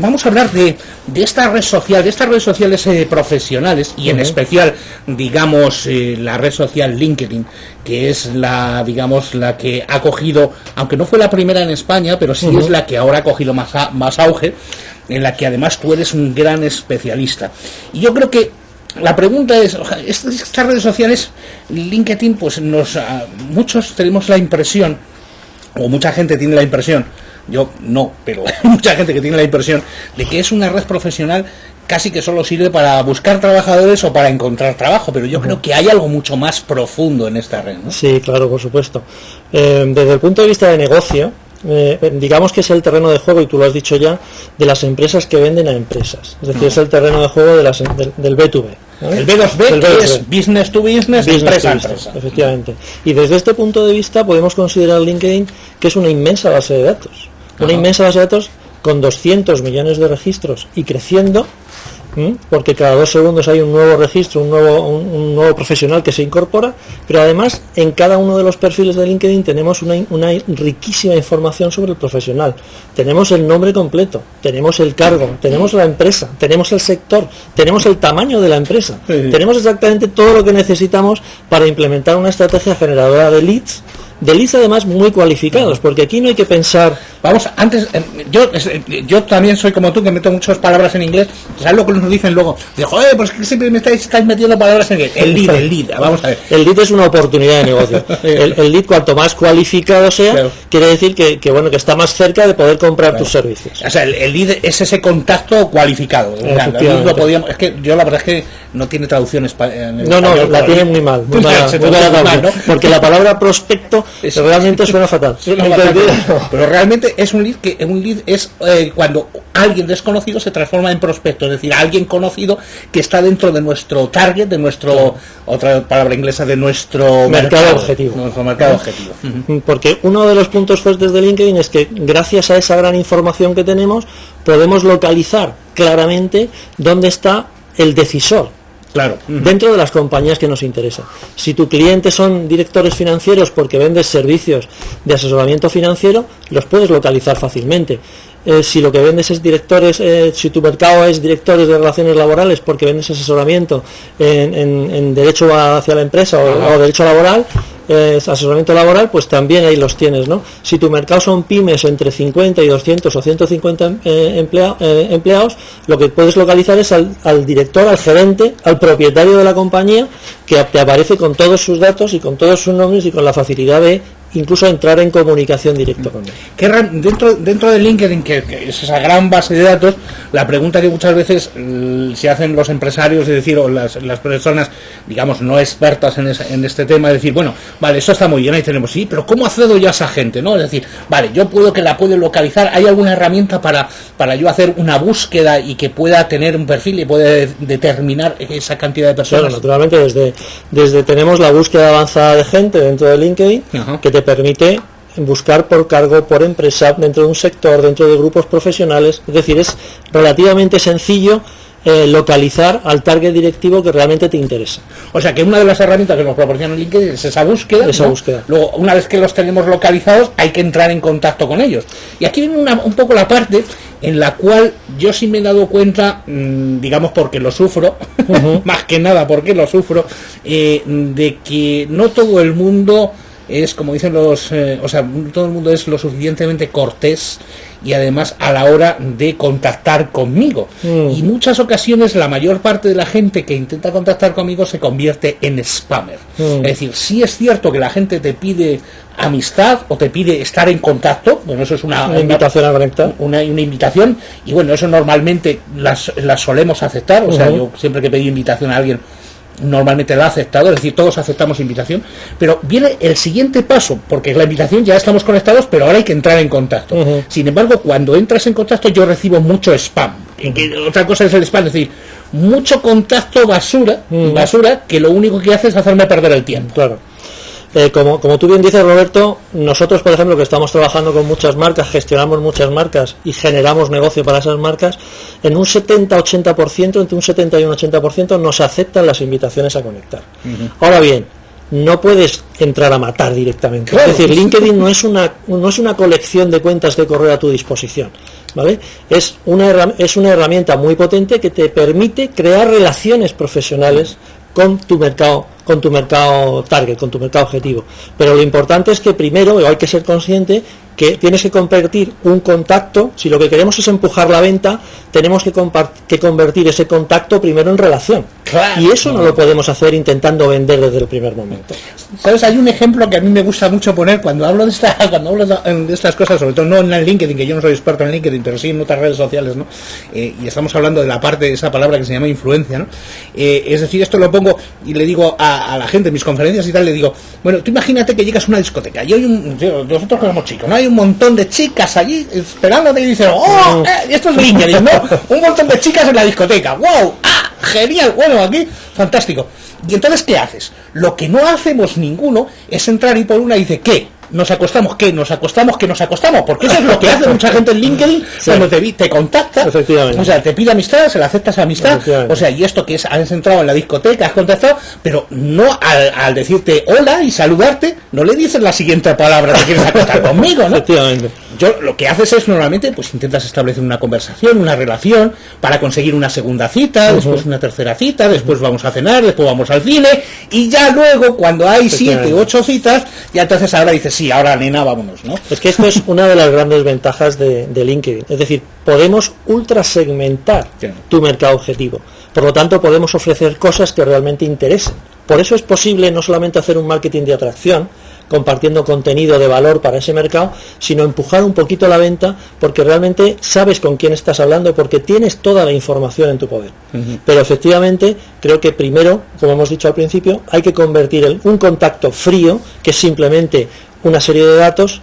A: de esta red social, de estas redes sociales profesionales y en especial, digamos, la red social LinkedIn, que es la que ha cogido, aunque no fue la primera en España, pero sí es la que ahora ha cogido más auge, en la que además tú eres un gran especialista. Y yo creo que la pregunta es, estas redes sociales, LinkedIn, pues muchos tenemos la impresión, o mucha gente tiene la impresión, yo no, pero hay mucha gente que tiene la impresión de que es una red profesional casi que solo sirve para buscar trabajadores o para encontrar trabajo, pero yo creo que hay algo mucho más profundo en esta red, ¿no?
E: Sí, claro, por supuesto. Desde el punto de vista de negocio, digamos que es el terreno de juego, y tú lo has dicho ya, de las empresas que venden a empresas. Es decir, es el terreno de juego del B2B. ¿no?
A: El B2B, que es business to business, empresa a empresa.
E: Efectivamente. Y desde este punto de vista podemos considerar LinkedIn que es una inmensa base de datos. Una inmensa base de datos con 200 millones de registros y creciendo, porque cada 2 segundos hay un nuevo registro, un nuevo profesional que se incorpora, pero además en cada uno de los perfiles de LinkedIn tenemos una riquísima información sobre el profesional. Tenemos el nombre completo, tenemos el cargo, tenemos la empresa, tenemos el sector, tenemos el tamaño de la empresa, tenemos exactamente todo lo que necesitamos para implementar una estrategia generadora de leads además muy cualificados, porque aquí no hay que pensar...
A: Vamos, antes, yo también soy como tú, que meto muchas palabras en inglés. ¿Sabes lo que nos dicen luego? De, joder, pues que siempre me estáis metiendo palabras en inglés. El lead, vamos a ver.
E: El lead es una oportunidad de negocio. El lead, cuanto más cualificado sea, claro, quiere decir que está más cerca de poder comprar tus servicios.
A: O sea, el lead es ese contacto cualificado. Es que yo la verdad es que no tiene traducción en español.
E: No, la tiene muy mal, ¿no? Porque la palabra prospecto pero realmente suena fatal.
A: Pero realmente es un lead que es cuando alguien desconocido se transforma en prospecto, es decir, alguien conocido que está dentro de nuestro target, de nuestro, otra palabra inglesa, de nuestro
E: mercado objetivo.
A: Nuestro mercado objetivo.
E: Porque uno de los puntos fuertes de LinkedIn es que gracias a esa gran información que tenemos podemos localizar claramente dónde está el decisor.
A: Claro.
E: Dentro de las compañías que nos interesan. Si tu cliente son directores financieros porque vendes servicios de asesoramiento financiero, los puedes localizar fácilmente. Si lo que vendes es directores, si tu mercado es directores de relaciones laborales porque vendes asesoramiento en derecho hacia la empresa o derecho laboral, asesoramiento laboral, pues también ahí los tienes, ¿no? Si tu mercado son pymes entre 50 y 200 o 150 empleados, lo que puedes localizar es al director, al gerente, al propietario de la compañía, que te aparece con todos sus datos y con todos sus nombres y con la facilidad de incluso entrar en comunicación directa con él.
A: Dentro de LinkedIn, que es esa gran base de datos, la pregunta que muchas veces se hacen los empresarios, es decir, o las personas, digamos, no expertas en este tema, es decir, bueno, vale, eso está muy bien, ahí tenemos, sí, pero ¿cómo accedo yo a esa gente? ¿No? Es decir, vale, yo puedo localizar, ¿hay alguna herramienta para yo hacer una búsqueda y que pueda tener un perfil y puede determinar esa cantidad de personas?
E: Claro, naturalmente, desde tenemos la búsqueda avanzada de gente dentro de LinkedIn, que te permite buscar por cargo, por empresa, dentro de un sector, dentro de grupos profesionales. Es decir, es relativamente sencillo localizar al target directivo que realmente te interesa.
A: O sea que una de las herramientas que nos proporciona LinkedIn es esa búsqueda. Luego, una vez que los tenemos localizados, hay que entrar en contacto con ellos. Y aquí viene un poco la parte en la cual yo sí me he dado cuenta, digamos porque lo sufro, más que nada porque lo sufro, de que no todo el mundo es, como dicen todo el mundo es lo suficientemente cortés y además a la hora de contactar conmigo. Y muchas ocasiones la mayor parte de la gente que intenta contactar conmigo se convierte en spammer. Es decir, sí es cierto que la gente te pide amistad o te pide estar en contacto, bueno, eso es una
E: invitación a conectar,
A: una invitación, y bueno, eso normalmente las solemos aceptar, o sea, yo siempre que he pedido invitación a alguien normalmente la ha aceptado, es decir, todos aceptamos invitación, pero viene el siguiente paso, porque la invitación ya estamos conectados, pero ahora hay que entrar en contacto. Sin embargo, cuando entras en contacto yo recibo mucho spam. Otra cosa es el spam, es decir, mucho contacto basura que lo único que hace es hacerme perder el tiempo.
E: Claro. Como tú bien dices, Roberto, nosotros, por ejemplo, que estamos trabajando con muchas marcas, gestionamos muchas marcas y generamos negocio para esas marcas, en un 70-80%, entre un 70 y un 80% nos aceptan las invitaciones a conectar. Ahora bien, no puedes entrar a matar directamente. Claro. Es decir, LinkedIn no es una colección de cuentas de correo a tu disposición, ¿vale? Es una herramienta muy potente que te permite crear relaciones profesionales con tu mercado target, con tu mercado objetivo. Pero lo importante es que primero hay que ser consciente que tienes que convertir un contacto, si lo que queremos es empujar la venta, tenemos que convertir ese contacto primero en relación. Claro. Y eso no lo podemos hacer intentando vender desde el primer momento.
A: ¿Sabes? Hay un ejemplo que a mí me gusta mucho poner cuando hablo de estas cosas, sobre todo no en el LinkedIn, que yo no soy experto en LinkedIn, pero sí en otras redes sociales, ¿no? Y estamos hablando de la parte de esa palabra que se llama influencia, ¿no? Es decir, esto lo pongo y le digo a la gente en mis conferencias y tal, le digo, bueno, tú imagínate que llegas a una discoteca y nosotros que somos chicos, ¿no? Hay un montón de chicas allí esperándote y dicen, ¡oh! Esto es LinkedIn, ¿no? Un montón de chicas en la discoteca, ¡wow! ¡Ah! Genial, bueno, aquí, fantástico. Y entonces, ¿qué haces? Lo que no hacemos ninguno es entrar y por una y dice, ¿qué? Nos acostamos, porque eso es lo que hace mucha gente en LinkedIn cuando te contacta, o sea, te pide amistad, se la aceptas a amistad, o sea, y esto que es, has entrado en la discoteca, has contactado, pero no al decirte hola y saludarte, no le dices la siguiente palabra que quieres acostar conmigo, ¿no?
E: Efectivamente.
A: Lo que haces es normalmente, pues intentas establecer una conversación, una relación, para conseguir una segunda cita, después una tercera cita, después vamos a cenar, después vamos al cine, y ya luego, cuando hay 7, 8 citas, ya entonces ahora dices, sí, ahora nena, vámonos, ¿no?
E: Es que esto es una de las grandes ventajas de LinkedIn, es decir, podemos ultra segmentar tu mercado objetivo, por lo tanto podemos ofrecer cosas que realmente interesen. Por eso es posible no solamente hacer un marketing de atracción, compartiendo contenido de valor para ese mercado, sino empujar un poquito la venta, porque realmente sabes con quién estás hablando, porque tienes toda la información en tu poder. Pero efectivamente, creo que primero, como hemos dicho al principio, hay que convertir un contacto frío, que es simplemente una serie de datos.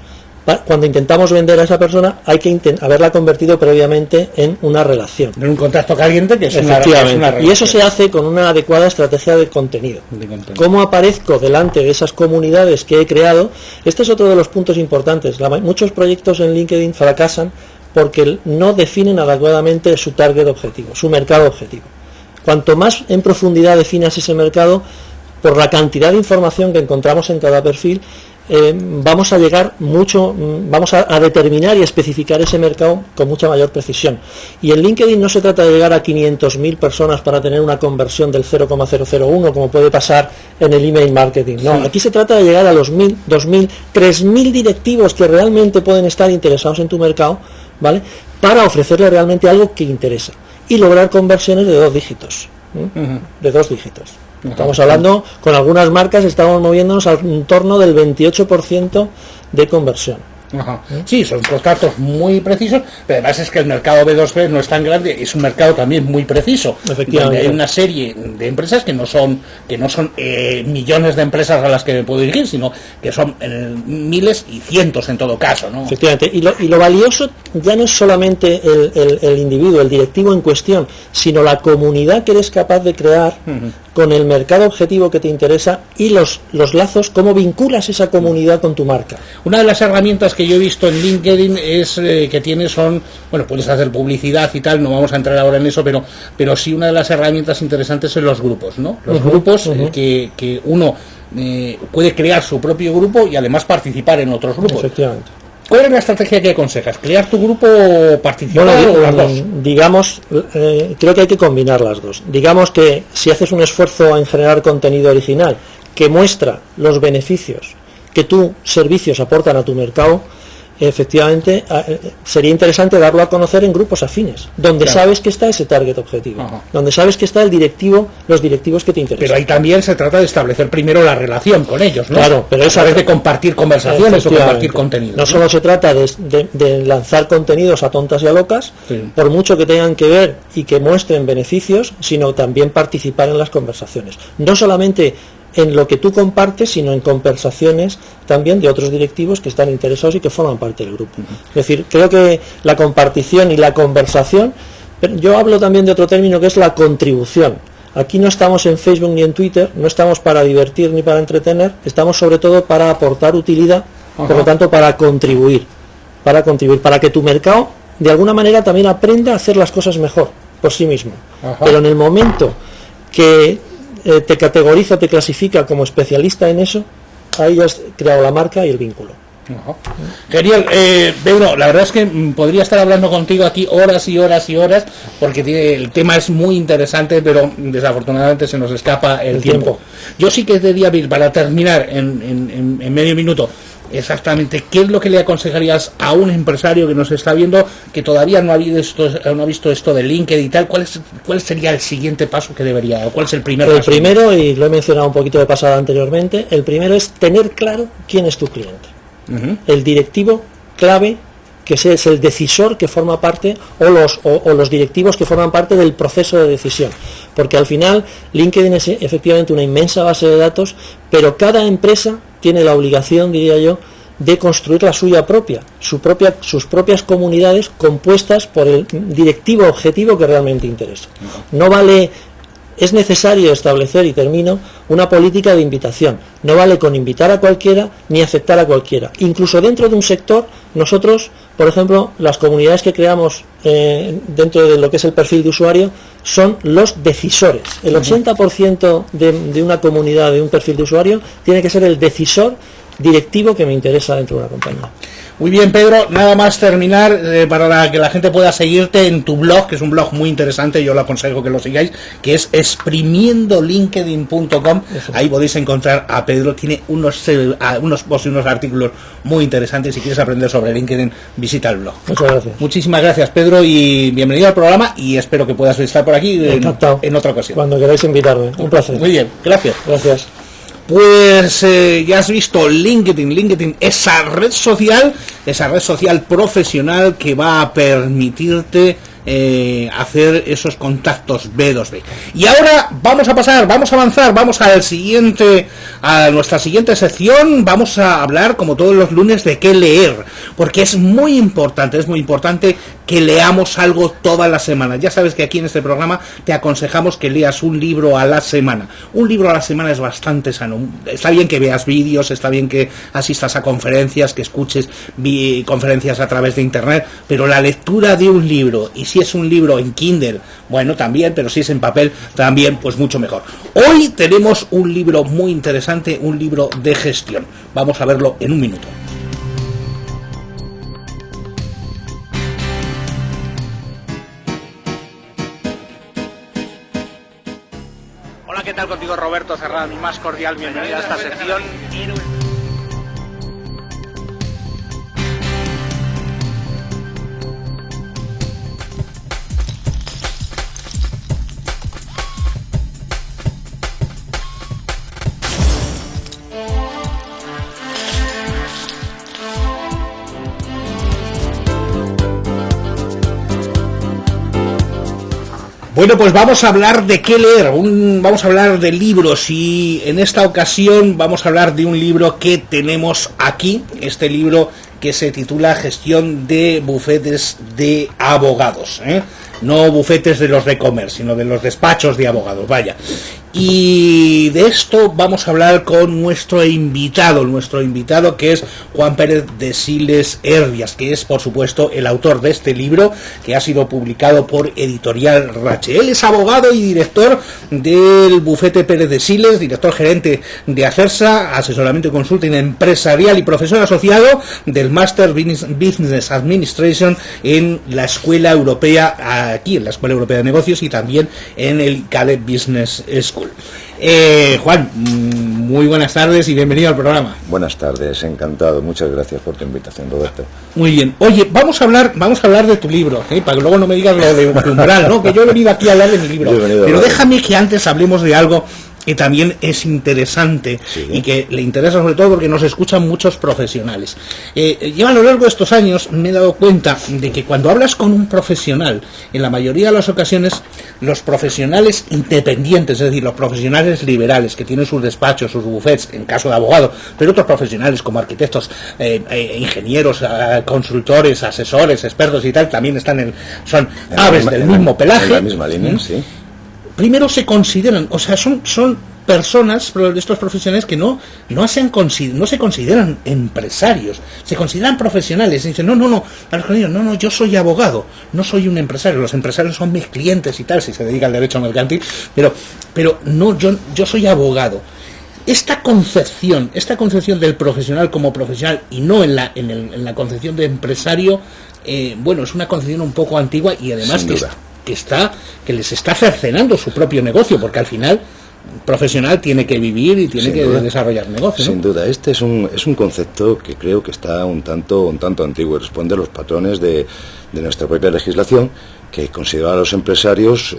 E: Cuando intentamos vender a esa persona hay que haberla convertido previamente en una relación.
A: En un contacto caliente, que es una
E: relación. Y eso se hace con una adecuada estrategia de contenido. ¿Cómo aparezco delante de esas comunidades que he creado? Este es otro de los puntos importantes. Muchos proyectos en LinkedIn fracasan porque no definen adecuadamente su target objetivo, su mercado objetivo. Cuanto más en profundidad definas ese mercado, por la cantidad de información que encontramos en cada perfil, vamos a llegar vamos a determinar y especificar ese mercado con mucha mayor precisión. Y en LinkedIn no se trata de llegar a 500.000 personas para tener una conversión del 0,001 como puede pasar en el email marketing. No, aquí se trata de llegar a los 1.000, 2.000, 3.000 directivos que realmente pueden estar interesados en tu mercado, ¿vale? Para ofrecerle realmente algo que interesa y lograr conversiones de 2 dígitos, de 2 dígitos. Estamos hablando, con algunas marcas estamos moviéndonos al torno del 28% de conversión.
A: Ajá. Sí, son contactos muy precisos, pero además es que el mercado B2B no es tan grande, es un mercado también muy preciso, donde hay una serie de empresas que no son millones de empresas a las que me puedo dirigir, sino que son miles y cientos en todo caso, ¿no?
E: Efectivamente, y lo valioso ya no es solamente el individuo, el directivo en cuestión, sino la comunidad que eres capaz de crear con el mercado objetivo que te interesa y los lazos, cómo vinculas esa comunidad con tu marca.
A: Una de las herramientas que yo he visto en LinkedIn es que puedes hacer publicidad y tal, no vamos a entrar ahora en eso, pero sí una de las herramientas interesantes son los grupos, ¿no? Los grupos que uno puede crear su propio grupo y además participar en otros grupos.
E: Efectivamente.
A: ¿Cuál es la estrategia que aconsejas? ¿Crear tu grupo o participar o las dos?
E: Digamos, creo que hay que combinar las dos. Digamos que si haces un esfuerzo en generar contenido original que muestra los beneficios que tus servicios aportan a tu mercado, efectivamente sería interesante darlo a conocer en grupos afines, donde sabes que está ese target objetivo, donde sabes que está los directivos que te interesan.
A: Pero ahí también se trata de establecer primero la relación con ellos, ¿no?
E: Claro, pero
A: a través de compartir conversaciones o compartir contenido.
E: No solo se trata de lanzar contenidos a tontas y a locas, por mucho que tengan que ver y que muestren beneficios, sino también participar en las conversaciones. No solamente en lo que tú compartes, sino en conversaciones también de otros directivos que están interesados y que forman parte del grupo. Es decir, creo que la compartición y la conversación, pero yo hablo también de otro término que es la contribución. Aquí no estamos en Facebook ni en Twitter, no estamos para divertir ni para entretener, estamos sobre todo para aportar utilidad, por lo tanto para contribuir, para que tu mercado de alguna manera también aprenda a hacer las cosas mejor por sí mismo. Pero en el momento que te categoriza, te clasifica como especialista en eso, ahí ya has creado la marca y el vínculo.
A: Genial, Pedro, la verdad es que podría estar hablando contigo aquí horas y horas y horas, porque el tema es muy interesante, pero desafortunadamente se nos escapa el tiempo. Yo sí que te diría, para terminar en medio minuto, exactamente qué es lo que le aconsejarías a un empresario que nos está viendo, que todavía no ha visto esto de LinkedIn y tal. ¿Cuál sería el siguiente paso que debería, o cuál es el primer paso?
E: El primero, y lo he mencionado un poquito de pasada anteriormente, el primero es tener claro quién es tu cliente. El directivo clave, que es el decisor que forma parte, o los directivos que forman parte del proceso de decisión, porque al final LinkedIn es efectivamente una inmensa base de datos, pero cada empresa tiene la obligación, diría yo, de construir la suya propia, sus propias comunidades compuestas por el directivo objetivo que realmente interesa. No vale. Es necesario establecer, y termino, una política de invitación. No vale con invitar a cualquiera ni aceptar a cualquiera. Incluso dentro de un sector, nosotros, por ejemplo, las comunidades que creamos dentro de lo que es el perfil de usuario son los decisores. El 80% de una comunidad, de un perfil de usuario, tiene que ser el decisor directivo que me interesa dentro de una compañía.
A: Muy bien, Pedro, nada más terminar, para que la gente pueda seguirte en tu blog, que es un blog muy interesante, yo lo aconsejo que lo sigáis, que es exprimiendolinkedin.com. Ahí podéis encontrar a Pedro, tiene unos posts y unos artículos muy interesantes. Si quieres aprender sobre LinkedIn, visita el blog.
E: Muchas gracias.
A: Muchísimas gracias, Pedro, y bienvenido al programa, y espero que puedas estar por aquí en otra ocasión.
E: Cuando queráis invitarme, un placer.
A: Muy bien, gracias.
E: Gracias.
A: Pues ya has visto LinkedIn, esa red social profesional que va a permitirte hacer esos contactos B2B. Y ahora vamos a avanzar, vamos a nuestra siguiente sección. Vamos a hablar, como todos los lunes, de qué leer, porque es muy importante que leamos algo todas las semanas. Ya sabes que aquí en este programa te aconsejamos que leas un libro a la semana. Un libro a la semana es bastante sano. Está bien que veas vídeos, está bien que asistas a conferencias, que escuches conferencias a través de internet, pero la lectura de un libro, y si es un libro en Kindle, bueno, también, pero si es en papel, también, pues mucho mejor. Hoy tenemos un libro muy interesante, un libro de gestión. Vamos a verlo en un minuto. ¿Qué tal? Contigo Roberto Cerrada, mi más cordial bienvenida a esta sección. Bueno, pues vamos a hablar de qué leer, vamos a hablar de libros, y en esta ocasión vamos a hablar de un libro que tenemos aquí, este libro que se titula Gestión de bufetes de abogados, no bufetes de los de comer, sino de los despachos de abogados, vaya. Y de esto vamos a hablar con nuestro invitado que es Juan Pérez de Siles Herbias, que es, por supuesto, el autor de este libro, que ha sido publicado por Editorial Rache. Él es abogado y director del bufete Pérez de Siles, director gerente de Acersa, asesoramiento y consulting empresarial, y profesor asociado del Master Business Administration en la Escuela Europea, aquí en la Escuela Europea de Negocios, y también en el Caleb Business School. Juan, muy buenas tardes y bienvenido al programa.
F: Buenas tardes, encantado, muchas gracias por tu invitación, Roberto.
A: Muy bien, oye, vamos a hablar de tu libro, para que luego no me digas lo de umbral, ¿no? Que yo he venido aquí a hablar de mi libro, pero déjame que antes hablemos de algo que también es interesante, sí, y que le interesa sobre todo porque nos escuchan muchos profesionales. Yo a lo largo de estos años me he dado cuenta de que cuando hablas con un profesional, en la mayoría de las ocasiones, los profesionales independientes, es decir, los profesionales liberales que tienen sus despachos, sus bufetes, en caso de abogado, pero otros profesionales como arquitectos, ingenieros, consultores, asesores, expertos y tal, también son aves del mismo pelaje.
F: En la misma línea, sí.
A: Primero se consideran, o sea, son personas, estos profesionales que no se consideran empresarios, se consideran profesionales, y dicen, no, yo soy abogado, no soy un empresario, los empresarios son mis clientes y tal, si se dedica al derecho mercantil, pero no, yo soy abogado. Esta concepción del profesional como profesional, y no en la concepción de empresario, bueno, es una concepción un poco antigua, y además que les está cercenando su propio negocio, porque al final profesional tiene que vivir y tiene que desarrollar negocio, ¿no?
F: Sin duda, este es un concepto que creo que está un tanto antiguo y responde a los patrones de nuestra propia legislación, que consideraba a los empresarios,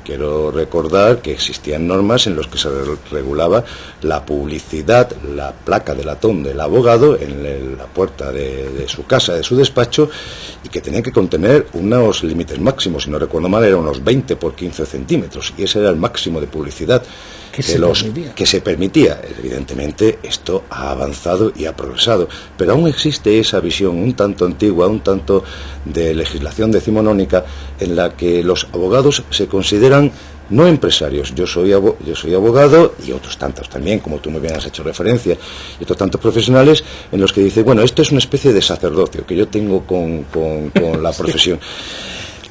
F: quiero recordar que existían normas en las que se regulaba la publicidad, la placa de latón del abogado en la puerta de su casa, de su despacho, y que tenía que contener unos límites máximos, si no recuerdo mal, eran unos 20 por 15 centímetros, y ese era el máximo de publicidad que se permitía. Evidentemente esto ha avanzado y ha progresado, pero aún existe esa visión un tanto antigua, un tanto de legislación decimonónica, en la que los abogados se consideran no empresarios. Yo soy abogado, y otros tantos también, como tú muy bien has hecho referencia, y otros tantos profesionales en los que dicen, bueno, esto es una especie de sacerdocio que yo tengo con la profesión.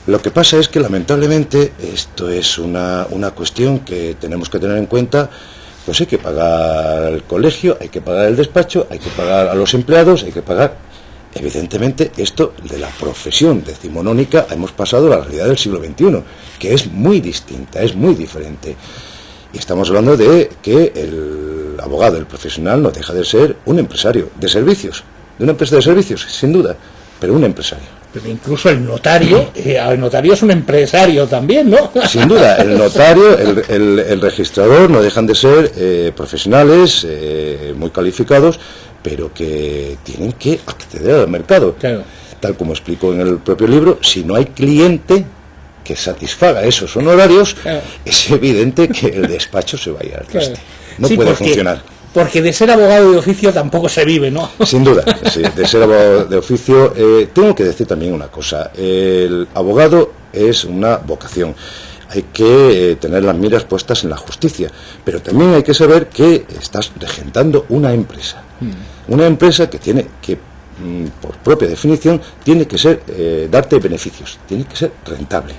F: Lo que pasa es que lamentablemente esto es una cuestión que tenemos que tener en cuenta. Pues hay que pagar el colegio, hay que pagar el despacho, hay que pagar a los empleados, hay que pagar. Evidentemente esto de la profesión decimonónica hemos pasado a la realidad del siglo XXI, que es muy distinta, es muy diferente. Y estamos hablando de que el abogado, el profesional, no deja de ser un empresario de servicios, de una empresa de servicios, sin duda, pero un empresario.
A: Pero incluso el notario es un empresario también, ¿no?
F: Sin duda, el notario, el registrador no dejan de ser profesionales muy calificados, pero que tienen que acceder al mercado.
A: Claro.
F: tal como explico en el propio libro, si no hay cliente que satisfaga esos honorarios, es evidente que el despacho se va a ir al traste. No puede funcionar.
A: Porque de ser abogado de oficio tampoco se vive, ¿no?
F: Sin duda, sí, de ser abogado de oficio. Tengo que decir también una cosa. El abogado es una vocación. Hay que tener las miras puestas en la justicia, pero también hay que saber que estás regentando una empresa. Una empresa que tiene que, por propia definición, tiene que ser darte beneficios, tiene que ser rentable.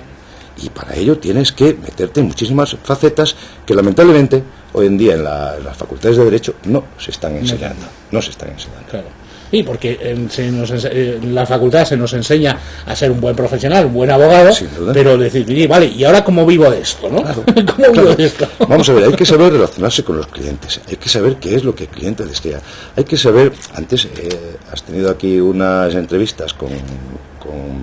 F: Y para ello tienes que meterte en muchísimas facetas que lamentablemente hoy en día en las facultades de Derecho no se están enseñando. No se están enseñando.
A: Claro. Sí, porque en la facultad se nos enseña a ser un buen profesional, un buen abogado, pero decir, vale, ¿y ahora cómo vivo de esto? ¿No?
F: Claro,
A: ¿Cómo vivo de esto?
F: Vamos a ver, hay que saber relacionarse con los clientes, hay que saber qué es lo que el cliente desea, hay que saber, antes has tenido aquí unas entrevistas con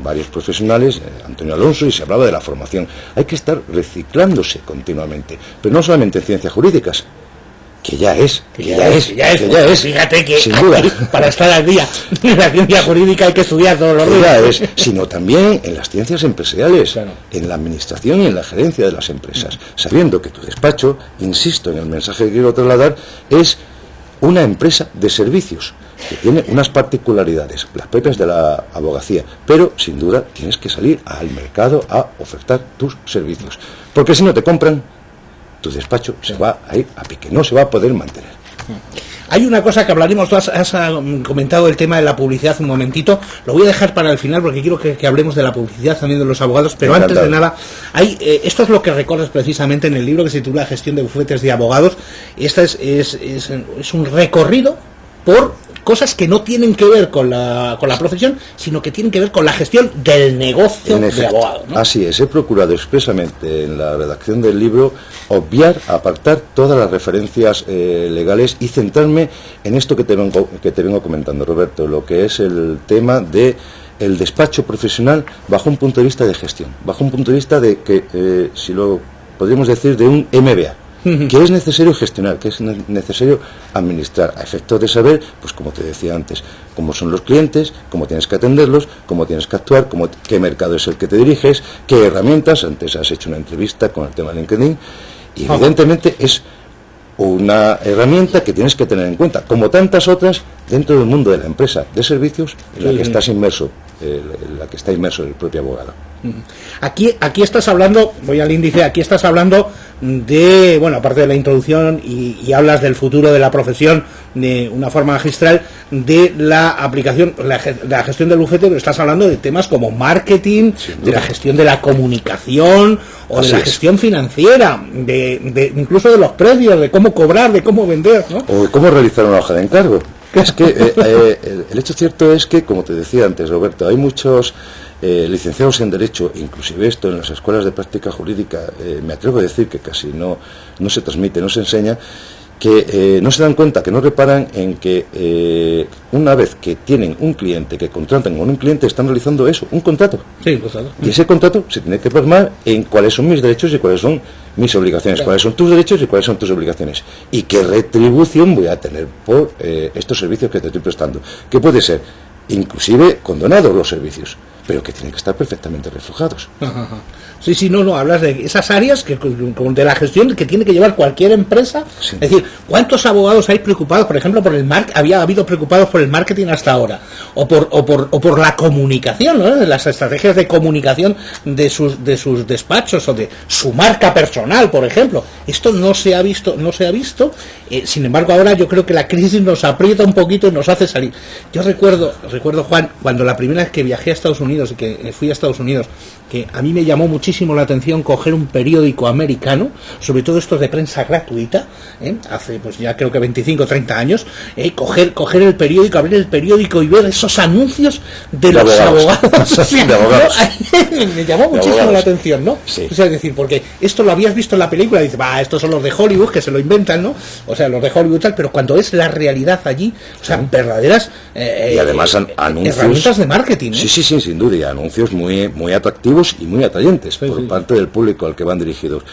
F: varios profesionales, Antonio Alonso, y se hablaba de la formación. Hay que estar reciclándose continuamente, pero no solamente en ciencias jurídicas, que ya es.
A: Fíjate que
F: sin duda,
A: para estar al día en la ciencia jurídica hay que estudiar todos los días.
F: Sino también en las ciencias empresariales, en la administración y en la gerencia de las empresas, sabiendo que tu despacho, insisto en el mensaje que quiero trasladar, es una empresa de servicios que tiene unas particularidades, las propias de la abogacía, pero sin duda tienes que salir al mercado a ofertar tus servicios, porque si no te compran, tu despacho se va a ir a pique, no se va a poder mantener.
A: Hay una cosa que hablaremos, tú has comentado el tema de la publicidad un momentito, lo voy a dejar para el final porque quiero que hablemos de la publicidad también de los abogados, pero antes de nada, esto es lo que recorres precisamente en el libro que se titula Gestión de bufetes de abogados. Esta es un recorrido por cosas que no tienen que ver con la profesión, sino que tienen que ver con la gestión del negocio de abogado, ¿no?
F: Así es, he procurado expresamente en la redacción del libro apartar todas las referencias legales y centrarme en esto que te vengo comentando, Roberto, lo que es el tema de el despacho profesional bajo un punto de vista de gestión, bajo un punto de vista de que, si lo podríamos decir, de un MBA. Que es necesario gestionar, que es necesario administrar, a efectos de saber, pues como te decía antes, cómo son los clientes, cómo tienes que atenderlos, cómo tienes que actuar, qué mercado es el que te diriges, qué herramientas. Antes has hecho una entrevista con el tema de LinkedIn, y evidentemente es una herramienta que tienes que tener en cuenta, como tantas otras dentro del mundo de la empresa de servicios en la que estás inmerso, en la que está inmerso el propio abogado.
A: Aquí estás hablando, voy al índice, aquí estás hablando de, bueno, aparte de la introducción y hablas del futuro de la profesión de una forma magistral, de la aplicación, la gestión del bufete, pero estás hablando de temas como marketing, de la gestión de la comunicación o de la gestión financiera, de incluso de los precios, de cómo cobrar, de cómo vender, ¿no?
F: O de cómo realizar una hoja de encargo. Es que el hecho cierto es que, como te decía antes, Roberto, hay muchos licenciados en Derecho, inclusive esto en las escuelas de práctica jurídica, me atrevo a decir que casi no se transmite, no se enseña, que no se dan cuenta, que no reparan en que una vez que tienen un cliente, que contratan con un cliente, están realizando eso, un contrato.
A: Sí, contrato.
F: Y ese contrato se tiene que plasmar en cuáles son mis derechos y cuáles son mis obligaciones, cuáles son tus derechos y cuáles son tus obligaciones, y qué retribución voy a tener por estos servicios que te estoy prestando, que puede ser inclusive condonados los servicios, pero que tienen que estar perfectamente reflejados.
A: Sí, no, hablas de esas áreas de la gestión que tiene que llevar cualquier empresa. Sí. Es decir, ¿cuántos abogados hay preocupados, por ejemplo, por había habido preocupados por el marketing hasta ahora? O por la comunicación, ¿no? De las estrategias de comunicación de sus despachos o de su marca personal, por ejemplo. Esto no se ha visto. Sin embargo, ahora yo creo que la crisis nos aprieta un poquito y nos hace salir. Yo recuerdo, Juan, cuando la primera vez que viajé a Estados Unidos y que fui a Estados Unidos, que a mí me llamó muchísimo la atención coger un periódico americano, sobre todo estos de prensa gratuita, hace pues ya creo que 25 o 30 años, coger el periódico, abrir el periódico y ver esos anuncios de los abogados.
F: De abogados.
A: Me llamó muchísimo la atención, ¿no?
F: Sí.
A: O sea, es decir, porque esto lo habías visto en la película y dices, estos son los de Hollywood que se lo inventan, ¿no? O sea, los de Hollywood tal, pero cuando es la realidad allí, o sea, verdaderas
F: y además anuncios,
A: herramientas de marketing, ¿no?
F: Sí, sin duda, y anuncios muy atractivos y muy atrayentes por parte del público al que van dirigidos.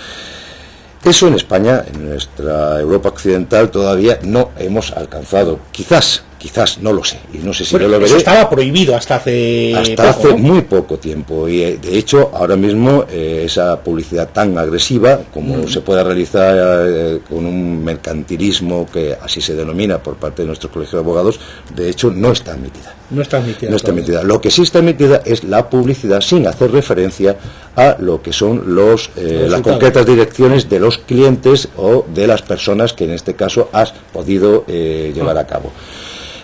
F: Eso en España, en nuestra Europa occidental, todavía no hemos alcanzado. Quizás Quizás, no lo sé, y no sé si
A: bueno,
F: yo lo veré.
A: Eso estaba prohibido hasta hace ¿no?
F: Muy poco tiempo, y de hecho ahora mismo esa publicidad tan agresiva como se pueda realizar con un mercantilismo que así se denomina por parte de nuestro colegio de abogados, de hecho no está admitida.
A: No está admitida.
F: No está admitida. Lo que sí está admitida es la publicidad sin hacer referencia a lo que son las concretas direcciones de los clientes o de las personas que en este caso has podido llevar a cabo.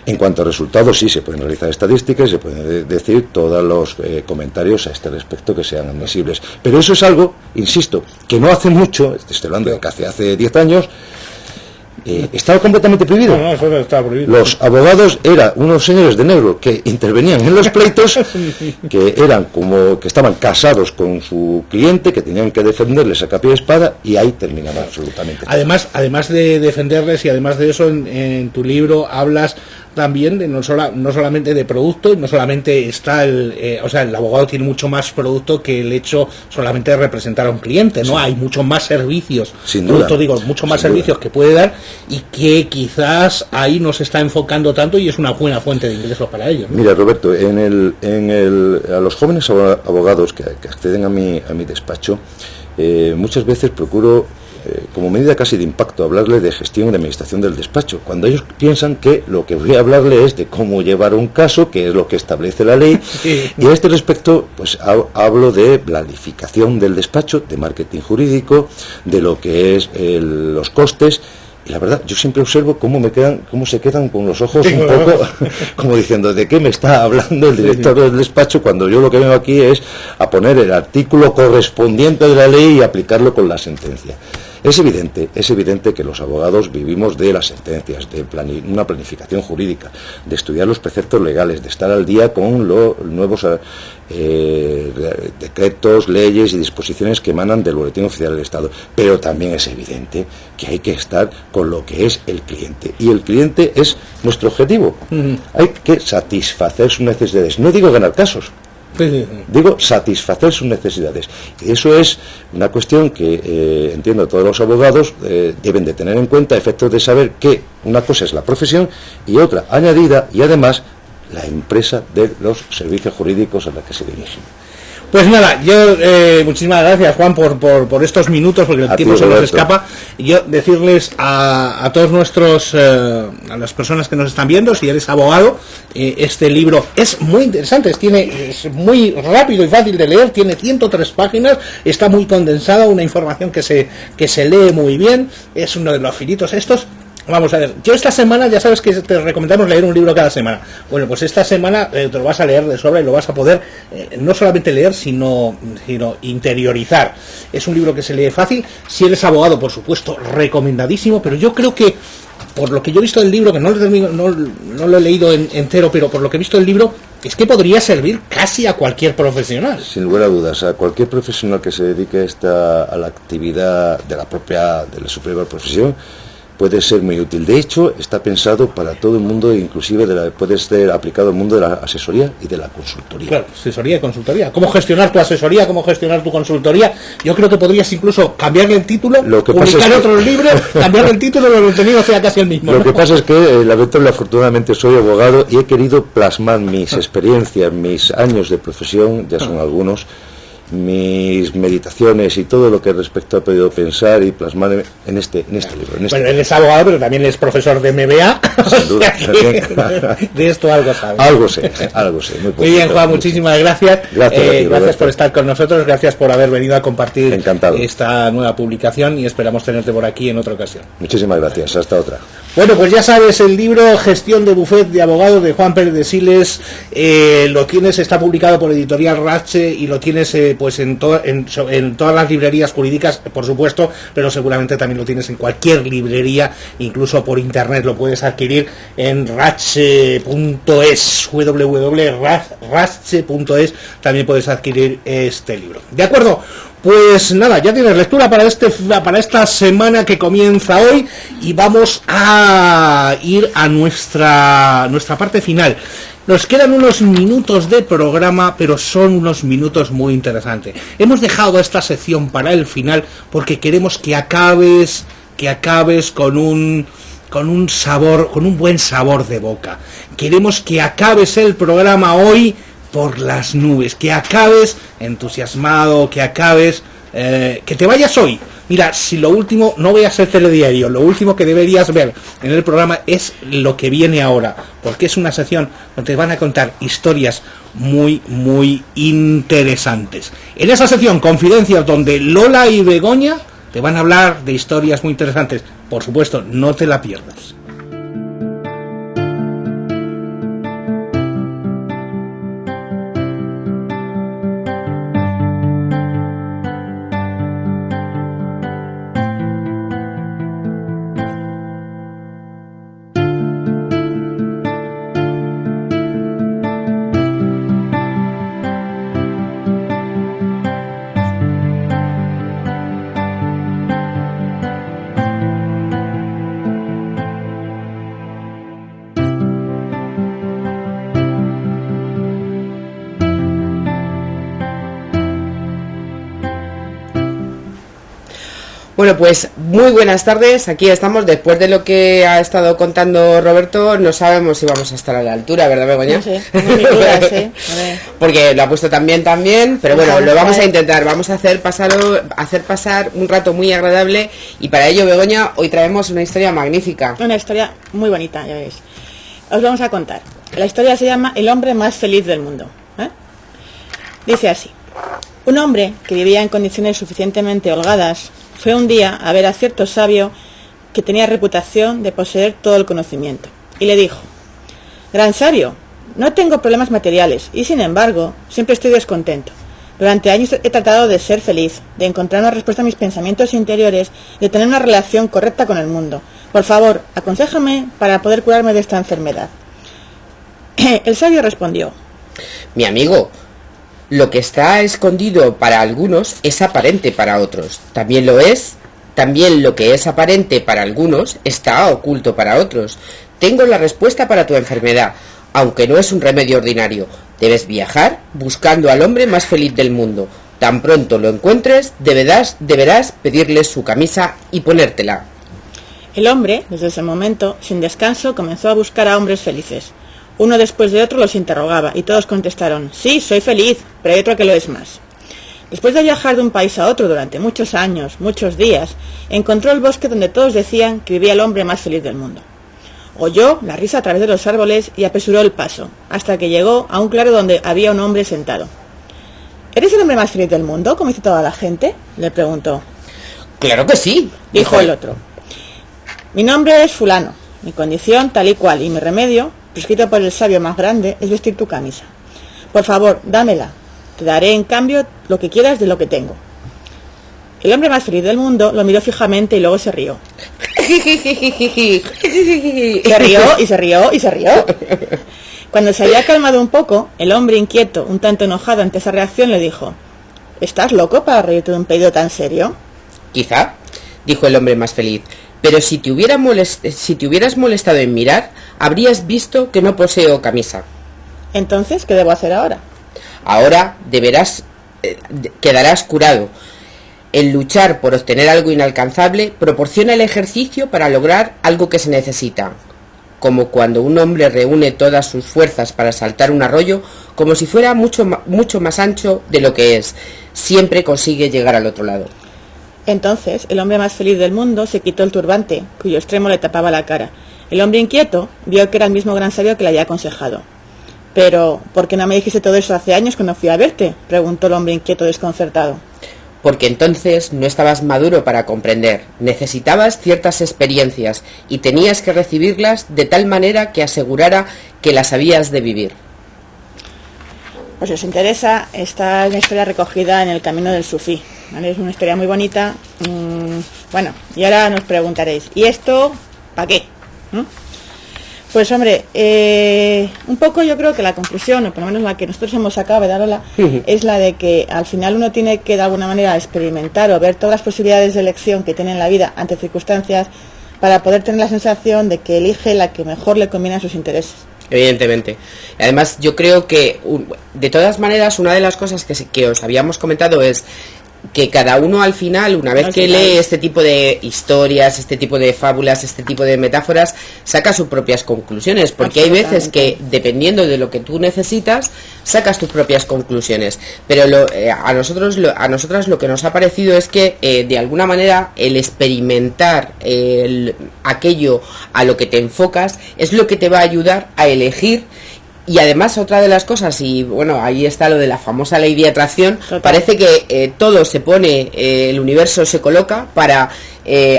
F: En cuanto a resultados, sí se pueden realizar estadísticas, se pueden decir todos los comentarios a este respecto que sean admisibles. Pero eso es algo, insisto, que no hace mucho, estoy hablando de que hace 10 años, estaba completamente prohibido.
A: No, eso estaba prohibido.
F: Los abogados eran unos señores de negro que intervenían en los pleitos, que eran como que estaban casados con su cliente, que tenían que defenderles a capa y espada, y ahí terminaba absolutamente.
A: Además de defenderles, y además de eso, en tu libro hablas también de no solamente de producto, no solamente está el abogado tiene mucho más producto que el hecho solamente de representar a un cliente, ¿no? Sí. Hay muchos más servicios,
F: sin duda,
A: muchos más servicios que puede dar, y que quizás ahí no se está enfocando tanto, y es una buena fuente de ingresos para ellos, ¿no?
F: Mira, Roberto, a los jóvenes abogados que acceden a mi despacho, muchas veces procuro, como medida casi de impacto, hablarle de gestión y de administración del despacho, cuando ellos piensan que lo que voy a hablarle es de cómo llevar un caso, que es lo que establece la ley, sí. Y a este respecto pues hablo de planificación del despacho, de marketing jurídico, de lo que es los costes. Y la verdad, yo siempre observo cómo se quedan con los ojos un poco como diciendo, ¿de qué me está hablando el director del despacho? Cuando yo lo que vengo aquí es a poner el artículo correspondiente de la ley y aplicarlo con la sentencia. Es evidente que los abogados vivimos de las sentencias, de una planificación jurídica, de estudiar los preceptos legales, de estar al día con los nuevos decretos, leyes y disposiciones que emanan del Boletín Oficial del Estado. Pero también es evidente que hay que estar con lo que es el cliente. Y el cliente es nuestro objetivo. Hay que satisfacer sus necesidades. No digo ganar casos. Digo, satisfacer sus necesidades. Y eso es una cuestión que entiendo todos los abogados deben de tener en cuenta, a efectos de saber que una cosa es la profesión y otra añadida, y además la empresa de los servicios jurídicos a la que se dirigen.
A: Pues nada, yo muchísimas gracias, Juan, por estos minutos, porque el tiempo se nos escapa. Yo decirles a todos nuestros, a las personas que nos están viendo, si eres abogado, este libro es muy interesante, es muy rápido y fácil de leer, tiene 103 páginas, está muy condensada, una información que se lee muy bien, es uno de los finitos estos. Vamos a ver, yo esta semana, ya sabes que te recomendamos leer un libro cada semana. Bueno, pues esta semana te lo vas a leer de sobra y lo vas a poder no solamente leer, sino interiorizar. Es un libro que se lee fácil. Si eres abogado, por supuesto, recomendadísimo, pero yo creo que, por lo que yo he visto del libro, que no lo he leído entero, pero por lo que he visto del libro, es que podría servir casi a cualquier profesional.
F: Sin lugar a dudas, a cualquier profesional que se dedique a la actividad de la superior profesión, puede ser muy útil. De hecho, está pensado para todo el mundo, inclusive puede ser aplicado al mundo de la asesoría y de la consultoría.
A: Claro, asesoría y consultoría. ¿Cómo gestionar tu asesoría? ¿Cómo gestionar tu consultoría? Yo creo que podrías incluso cambiarle el título, publicar otros libros, cambiarle el título, pero el contenido sea casi el mismo.
F: Lo que pasa es que, afortunadamente, soy abogado y he querido plasmar mis experiencias, mis años de profesión, ya son algunos, mis meditaciones y todo lo que respecto he podido pensar y plasmar en este libro.
A: Bueno, él es abogado, pero también es profesor de MBA. Sin duda. De esto algo sabe.
F: Algo sé.
A: Muy bien, Juan, muchísimas gracias. Gracias por estar con nosotros, gracias por haber venido a compartir esta nueva publicación, y esperamos tenerte por aquí en otra ocasión.
F: Muchísimas gracias, hasta otra.
A: Bueno, pues ya sabes, el libro Gestión de Bufet de Abogados de Juan Pérez de Siles, lo tienes, está publicado por Editorial Ratche, y lo tienes pues en todas las librerías jurídicas, por supuesto, pero seguramente también lo tienes en cualquier librería, incluso por internet lo puedes adquirir en ratche.es, www.ratche.es, también puedes adquirir este libro. ¿De acuerdo? Pues nada, ya tienes lectura para esta semana que comienza hoy, y vamos a ir a nuestra parte final. Nos quedan unos minutos de programa, pero son unos minutos muy interesantes. Hemos dejado esta sección para el final porque queremos que acabes con un con un sabor, con un buen sabor de boca. Queremos que acabes el programa hoy por las nubes, que acabes entusiasmado, que acabes, que te vayas hoy. Mira, si lo último, no veas el telediario, lo último que deberías ver en el programa es lo que viene ahora, porque es una sección donde te van a contar historias muy, muy interesantes. En esa sección, Confidencias, donde Lola y Begoña te van a hablar de historias muy interesantes. Por supuesto, no te la pierdas.
G: Bueno, pues muy buenas tardes, aquí estamos. Después de lo que ha estado contando Roberto, no sabemos si vamos a estar a la altura, ¿verdad, Begoña?
H: No sé, tengo mis dudas, ¿eh? A ver.
G: Porque lo ha puesto también, pero bueno, lo vamos a intentar, vamos a hacer pasar un rato muy agradable, y para ello, Begoña, hoy traemos una historia magnífica.
H: Una historia muy bonita, ya veis. Os vamos a contar. La historia se llama El hombre más feliz del mundo, ¿eh? Dice así: un hombre que vivía en condiciones suficientemente holgadas fue un día a ver a cierto sabio que tenía reputación de poseer todo el conocimiento, y le dijo: gran sabio, no tengo problemas materiales, y sin embargo siempre estoy descontento. Durante años he tratado de ser feliz, de encontrar una respuesta a mis pensamientos interiores, de tener una relación correcta con el mundo. Por favor, aconséjame para poder curarme de esta enfermedad. El sabio respondió:
G: mi amigo, lo que está escondido para algunos es aparente para otros. También lo que es aparente para algunos está oculto para otros. Tengo la respuesta para tu enfermedad, aunque no es un remedio ordinario. Debes viajar buscando al hombre más feliz del mundo. Tan pronto lo encuentres, deberás pedirle su camisa y ponértela.
H: El hombre, desde ese momento, sin descanso, comenzó a buscar a hombres felices. Uno después de otro los interrogaba, y todos contestaron: sí, soy feliz, pero hay otro que lo es más. Después de viajar de un país a otro durante muchos años, muchos días, encontró el bosque donde todos decían que vivía el hombre más feliz del mundo. Oyó la risa a través de los árboles y apresuró el paso, hasta que llegó a un claro donde había un hombre sentado. ¿Eres el hombre más feliz del mundo, como dice toda la gente?, le preguntó.
G: Claro que sí,
H: dijo el otro. Mi nombre es fulano, mi condición tal y cual, y mi remedio, prescrito por el sabio más grande, es vestir tu camisa. Por favor, dámela. Te daré en cambio lo que quieras de lo que tengo. El hombre más feliz del mundo lo miró fijamente y luego se rió. Se rió y se rió y se rió. Cuando se había calmado un poco, el hombre inquieto, un tanto enojado ante esa reacción, le dijo: ¿estás loco para reírte de un pedido tan serio?
G: Quizá, dijo el hombre más feliz, pero si te hubieras molestado en mirar, habrías visto que no poseo camisa.
H: Entonces, ¿qué debo hacer ahora?
G: Ahora quedarás curado. El luchar por obtener algo inalcanzable proporciona el ejercicio para lograr algo que se necesita. Como cuando un hombre reúne todas sus fuerzas para saltar un arroyo, como si fuera mucho más ancho de lo que es, siempre consigue llegar al otro lado.
H: Entonces, el hombre más feliz del mundo se quitó el turbante, cuyo extremo le tapaba la cara. El hombre inquieto vio que era el mismo gran sabio que le había aconsejado. «Pero, ¿por qué no me dijiste todo eso hace años cuando fui a verte?», preguntó el hombre inquieto desconcertado.
G: Porque entonces no estabas maduro para comprender, necesitabas ciertas experiencias y tenías que recibirlas de tal manera que asegurara que las habías de vivir.
H: Pues si os interesa, esta es una historia recogida en El Camino del Sufí, ¿vale? Es una historia muy bonita. Bueno, y ahora nos preguntaréis, ¿y esto para qué? Pues hombre, un poco yo creo que la conclusión, o por lo menos la que nosotros hemos sacado, ¿verdad, Lola? Es la de que al final uno tiene que de alguna manera experimentar o ver todas las posibilidades de elección que tiene en la vida ante circunstancias para poder tener la sensación de que elige la que mejor le conviene a sus intereses.
G: Evidentemente. Además, yo creo que, de todas maneras, una de las cosas que os habíamos comentado es que cada uno al final, una vez que lee este tipo de historias, este tipo de fábulas, este tipo de metáforas, saca sus propias conclusiones, porque hay veces que, dependiendo de lo que tú necesitas, sacas tus propias conclusiones. Pero a nosotras lo que nos ha parecido es que, de alguna manera, el experimentar aquello a lo que te enfocas es lo que te va a ayudar a elegir. Y además, otra de las cosas, y bueno, ahí está lo de la famosa ley de atracción. Total. Parece que todo se pone, el universo se coloca para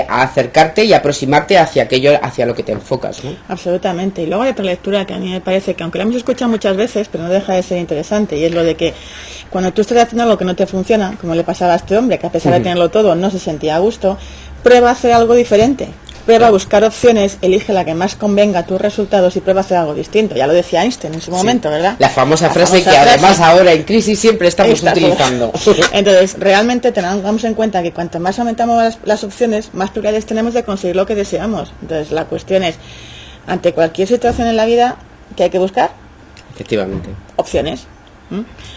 G: acercarte y aproximarte hacia aquello, hacia lo que te enfocas, ¿no?
H: Absolutamente. Y luego hay otra lectura que a mí me parece que, aunque la hemos escuchado muchas veces, pero no deja de ser interesante, y es lo de que cuando tú estás haciendo algo que no te funciona, como le pasaba a este hombre, que a pesar de tenerlo todo no se sentía a gusto, prueba a hacer algo diferente. Prueba a buscar opciones, elige la que más convenga a tus resultados y prueba a hacer algo distinto. Ya lo decía Einstein en su momento, ¿verdad?
G: La famosa frase que además ahora en crisis siempre estamos utilizando.
H: Entonces, realmente tengamos en cuenta que cuanto más aumentamos las opciones, más probabilidades tenemos de conseguir lo que deseamos. Entonces, la cuestión es, ante cualquier situación en la vida, ¿qué hay que buscar?
G: Efectivamente.
H: Opciones,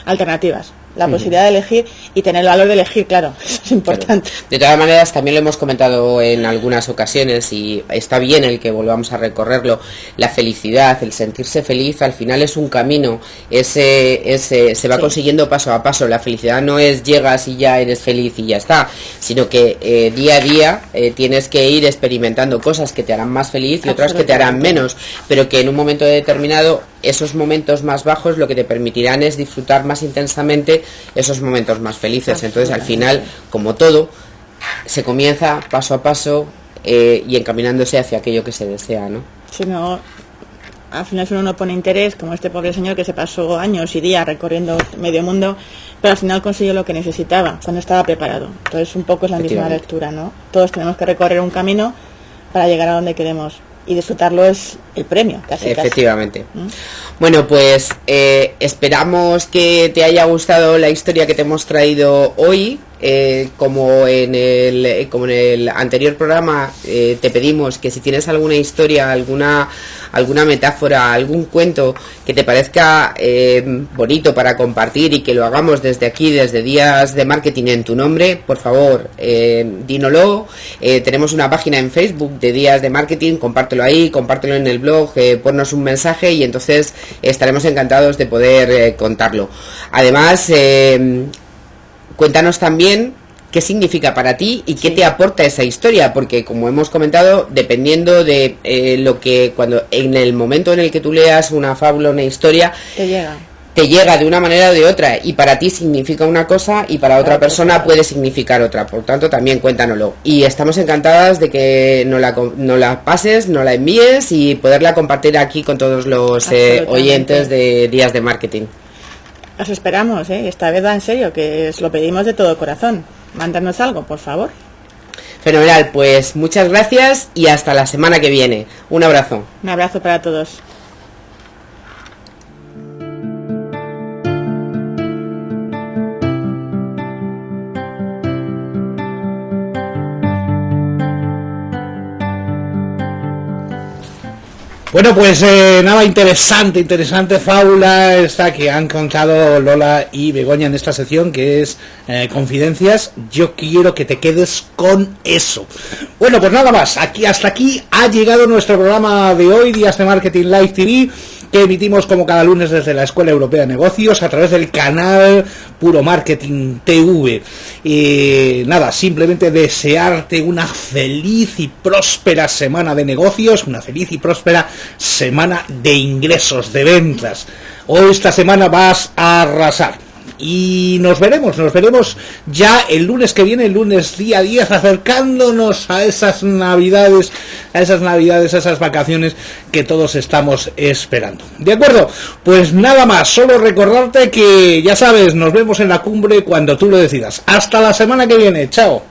H: alternativas. La posibilidad de elegir y tener el valor de elegir, claro, eso es importante.
G: Claro. De todas maneras, también lo hemos comentado en algunas ocasiones y está bien el que volvamos a recorrerlo. La felicidad, el sentirse feliz, al final es un camino, se va consiguiendo paso a paso. La felicidad no es llegas y ya eres feliz y ya está, sino que día a día tienes que ir experimentando cosas que te harán más feliz y otras que te harán menos, pero que en un momento determinado esos momentos más bajos lo que te permitirán es disfrutar más intensamente esos momentos más felices. Entonces, al final, como todo, se comienza paso a paso y encaminándose hacia aquello que se desea, ¿no?
H: Si no, al final si uno no pone interés, como este pobre señor que se pasó años y días recorriendo medio mundo, pero al final consiguió lo que necesitaba cuando estaba preparado. Entonces, un poco es la misma lectura, ¿no? Todos tenemos que recorrer un camino para llegar a donde queremos. Y disfrutarlo es el premio, casi.
G: Efectivamente. Bueno, pues esperamos que te haya gustado la historia que te hemos traído hoy. Como en el anterior programa, te pedimos que si tienes alguna historia, alguna metáfora, algún cuento que te parezca bonito para compartir y que lo hagamos desde aquí, desde Días de Marketing en tu nombre, por favor, dínoslo. Tenemos una página en Facebook de Días de Marketing, compártelo ahí, compártelo en el blog, ponnos un mensaje y entonces estaremos encantados de poder contarlo. Además, cuéntanos también qué significa para ti y qué te aporta esa historia, porque como hemos comentado, dependiendo de lo que, cuando en el momento en el que tú leas una fábula, una historia, te llega de una manera o de otra, y para ti significa una cosa y para otra persona puede significar otra. Por tanto, también cuéntanoslo. Y estamos encantadas de que nos la pases, nos la envíes y poderla compartir aquí con todos los oyentes de Días de Marketing.
H: Os esperamos, esta vez en serio, que os lo pedimos de todo corazón. Mándanos algo, por favor.
G: Fenomenal, pues muchas gracias y hasta la semana que viene. Un abrazo.
H: Un abrazo para todos.
A: Bueno, pues nada, interesante fábula esta que han contado Lola y Begoña en esta sección, que es Confidencias. Yo quiero que te quedes con eso. Bueno, pues nada más, hasta aquí ha llegado nuestro programa de hoy, Días de Marketing Live TV, que emitimos como cada lunes desde la Escuela Europea de Negocios a través del canal Puro Marketing TV. Nada, simplemente desearte una feliz y próspera semana de negocios, una feliz y próspera semana de ingresos, de ventas. Hoy esta semana vas a arrasar. Y nos veremos ya el lunes que viene, el lunes día 10, acercándonos a esas navidades, a esas vacaciones que todos estamos esperando. ¿De acuerdo? Pues nada más, solo recordarte que ya sabes, nos vemos en la cumbre cuando tú lo decidas. Hasta la semana que viene, chao.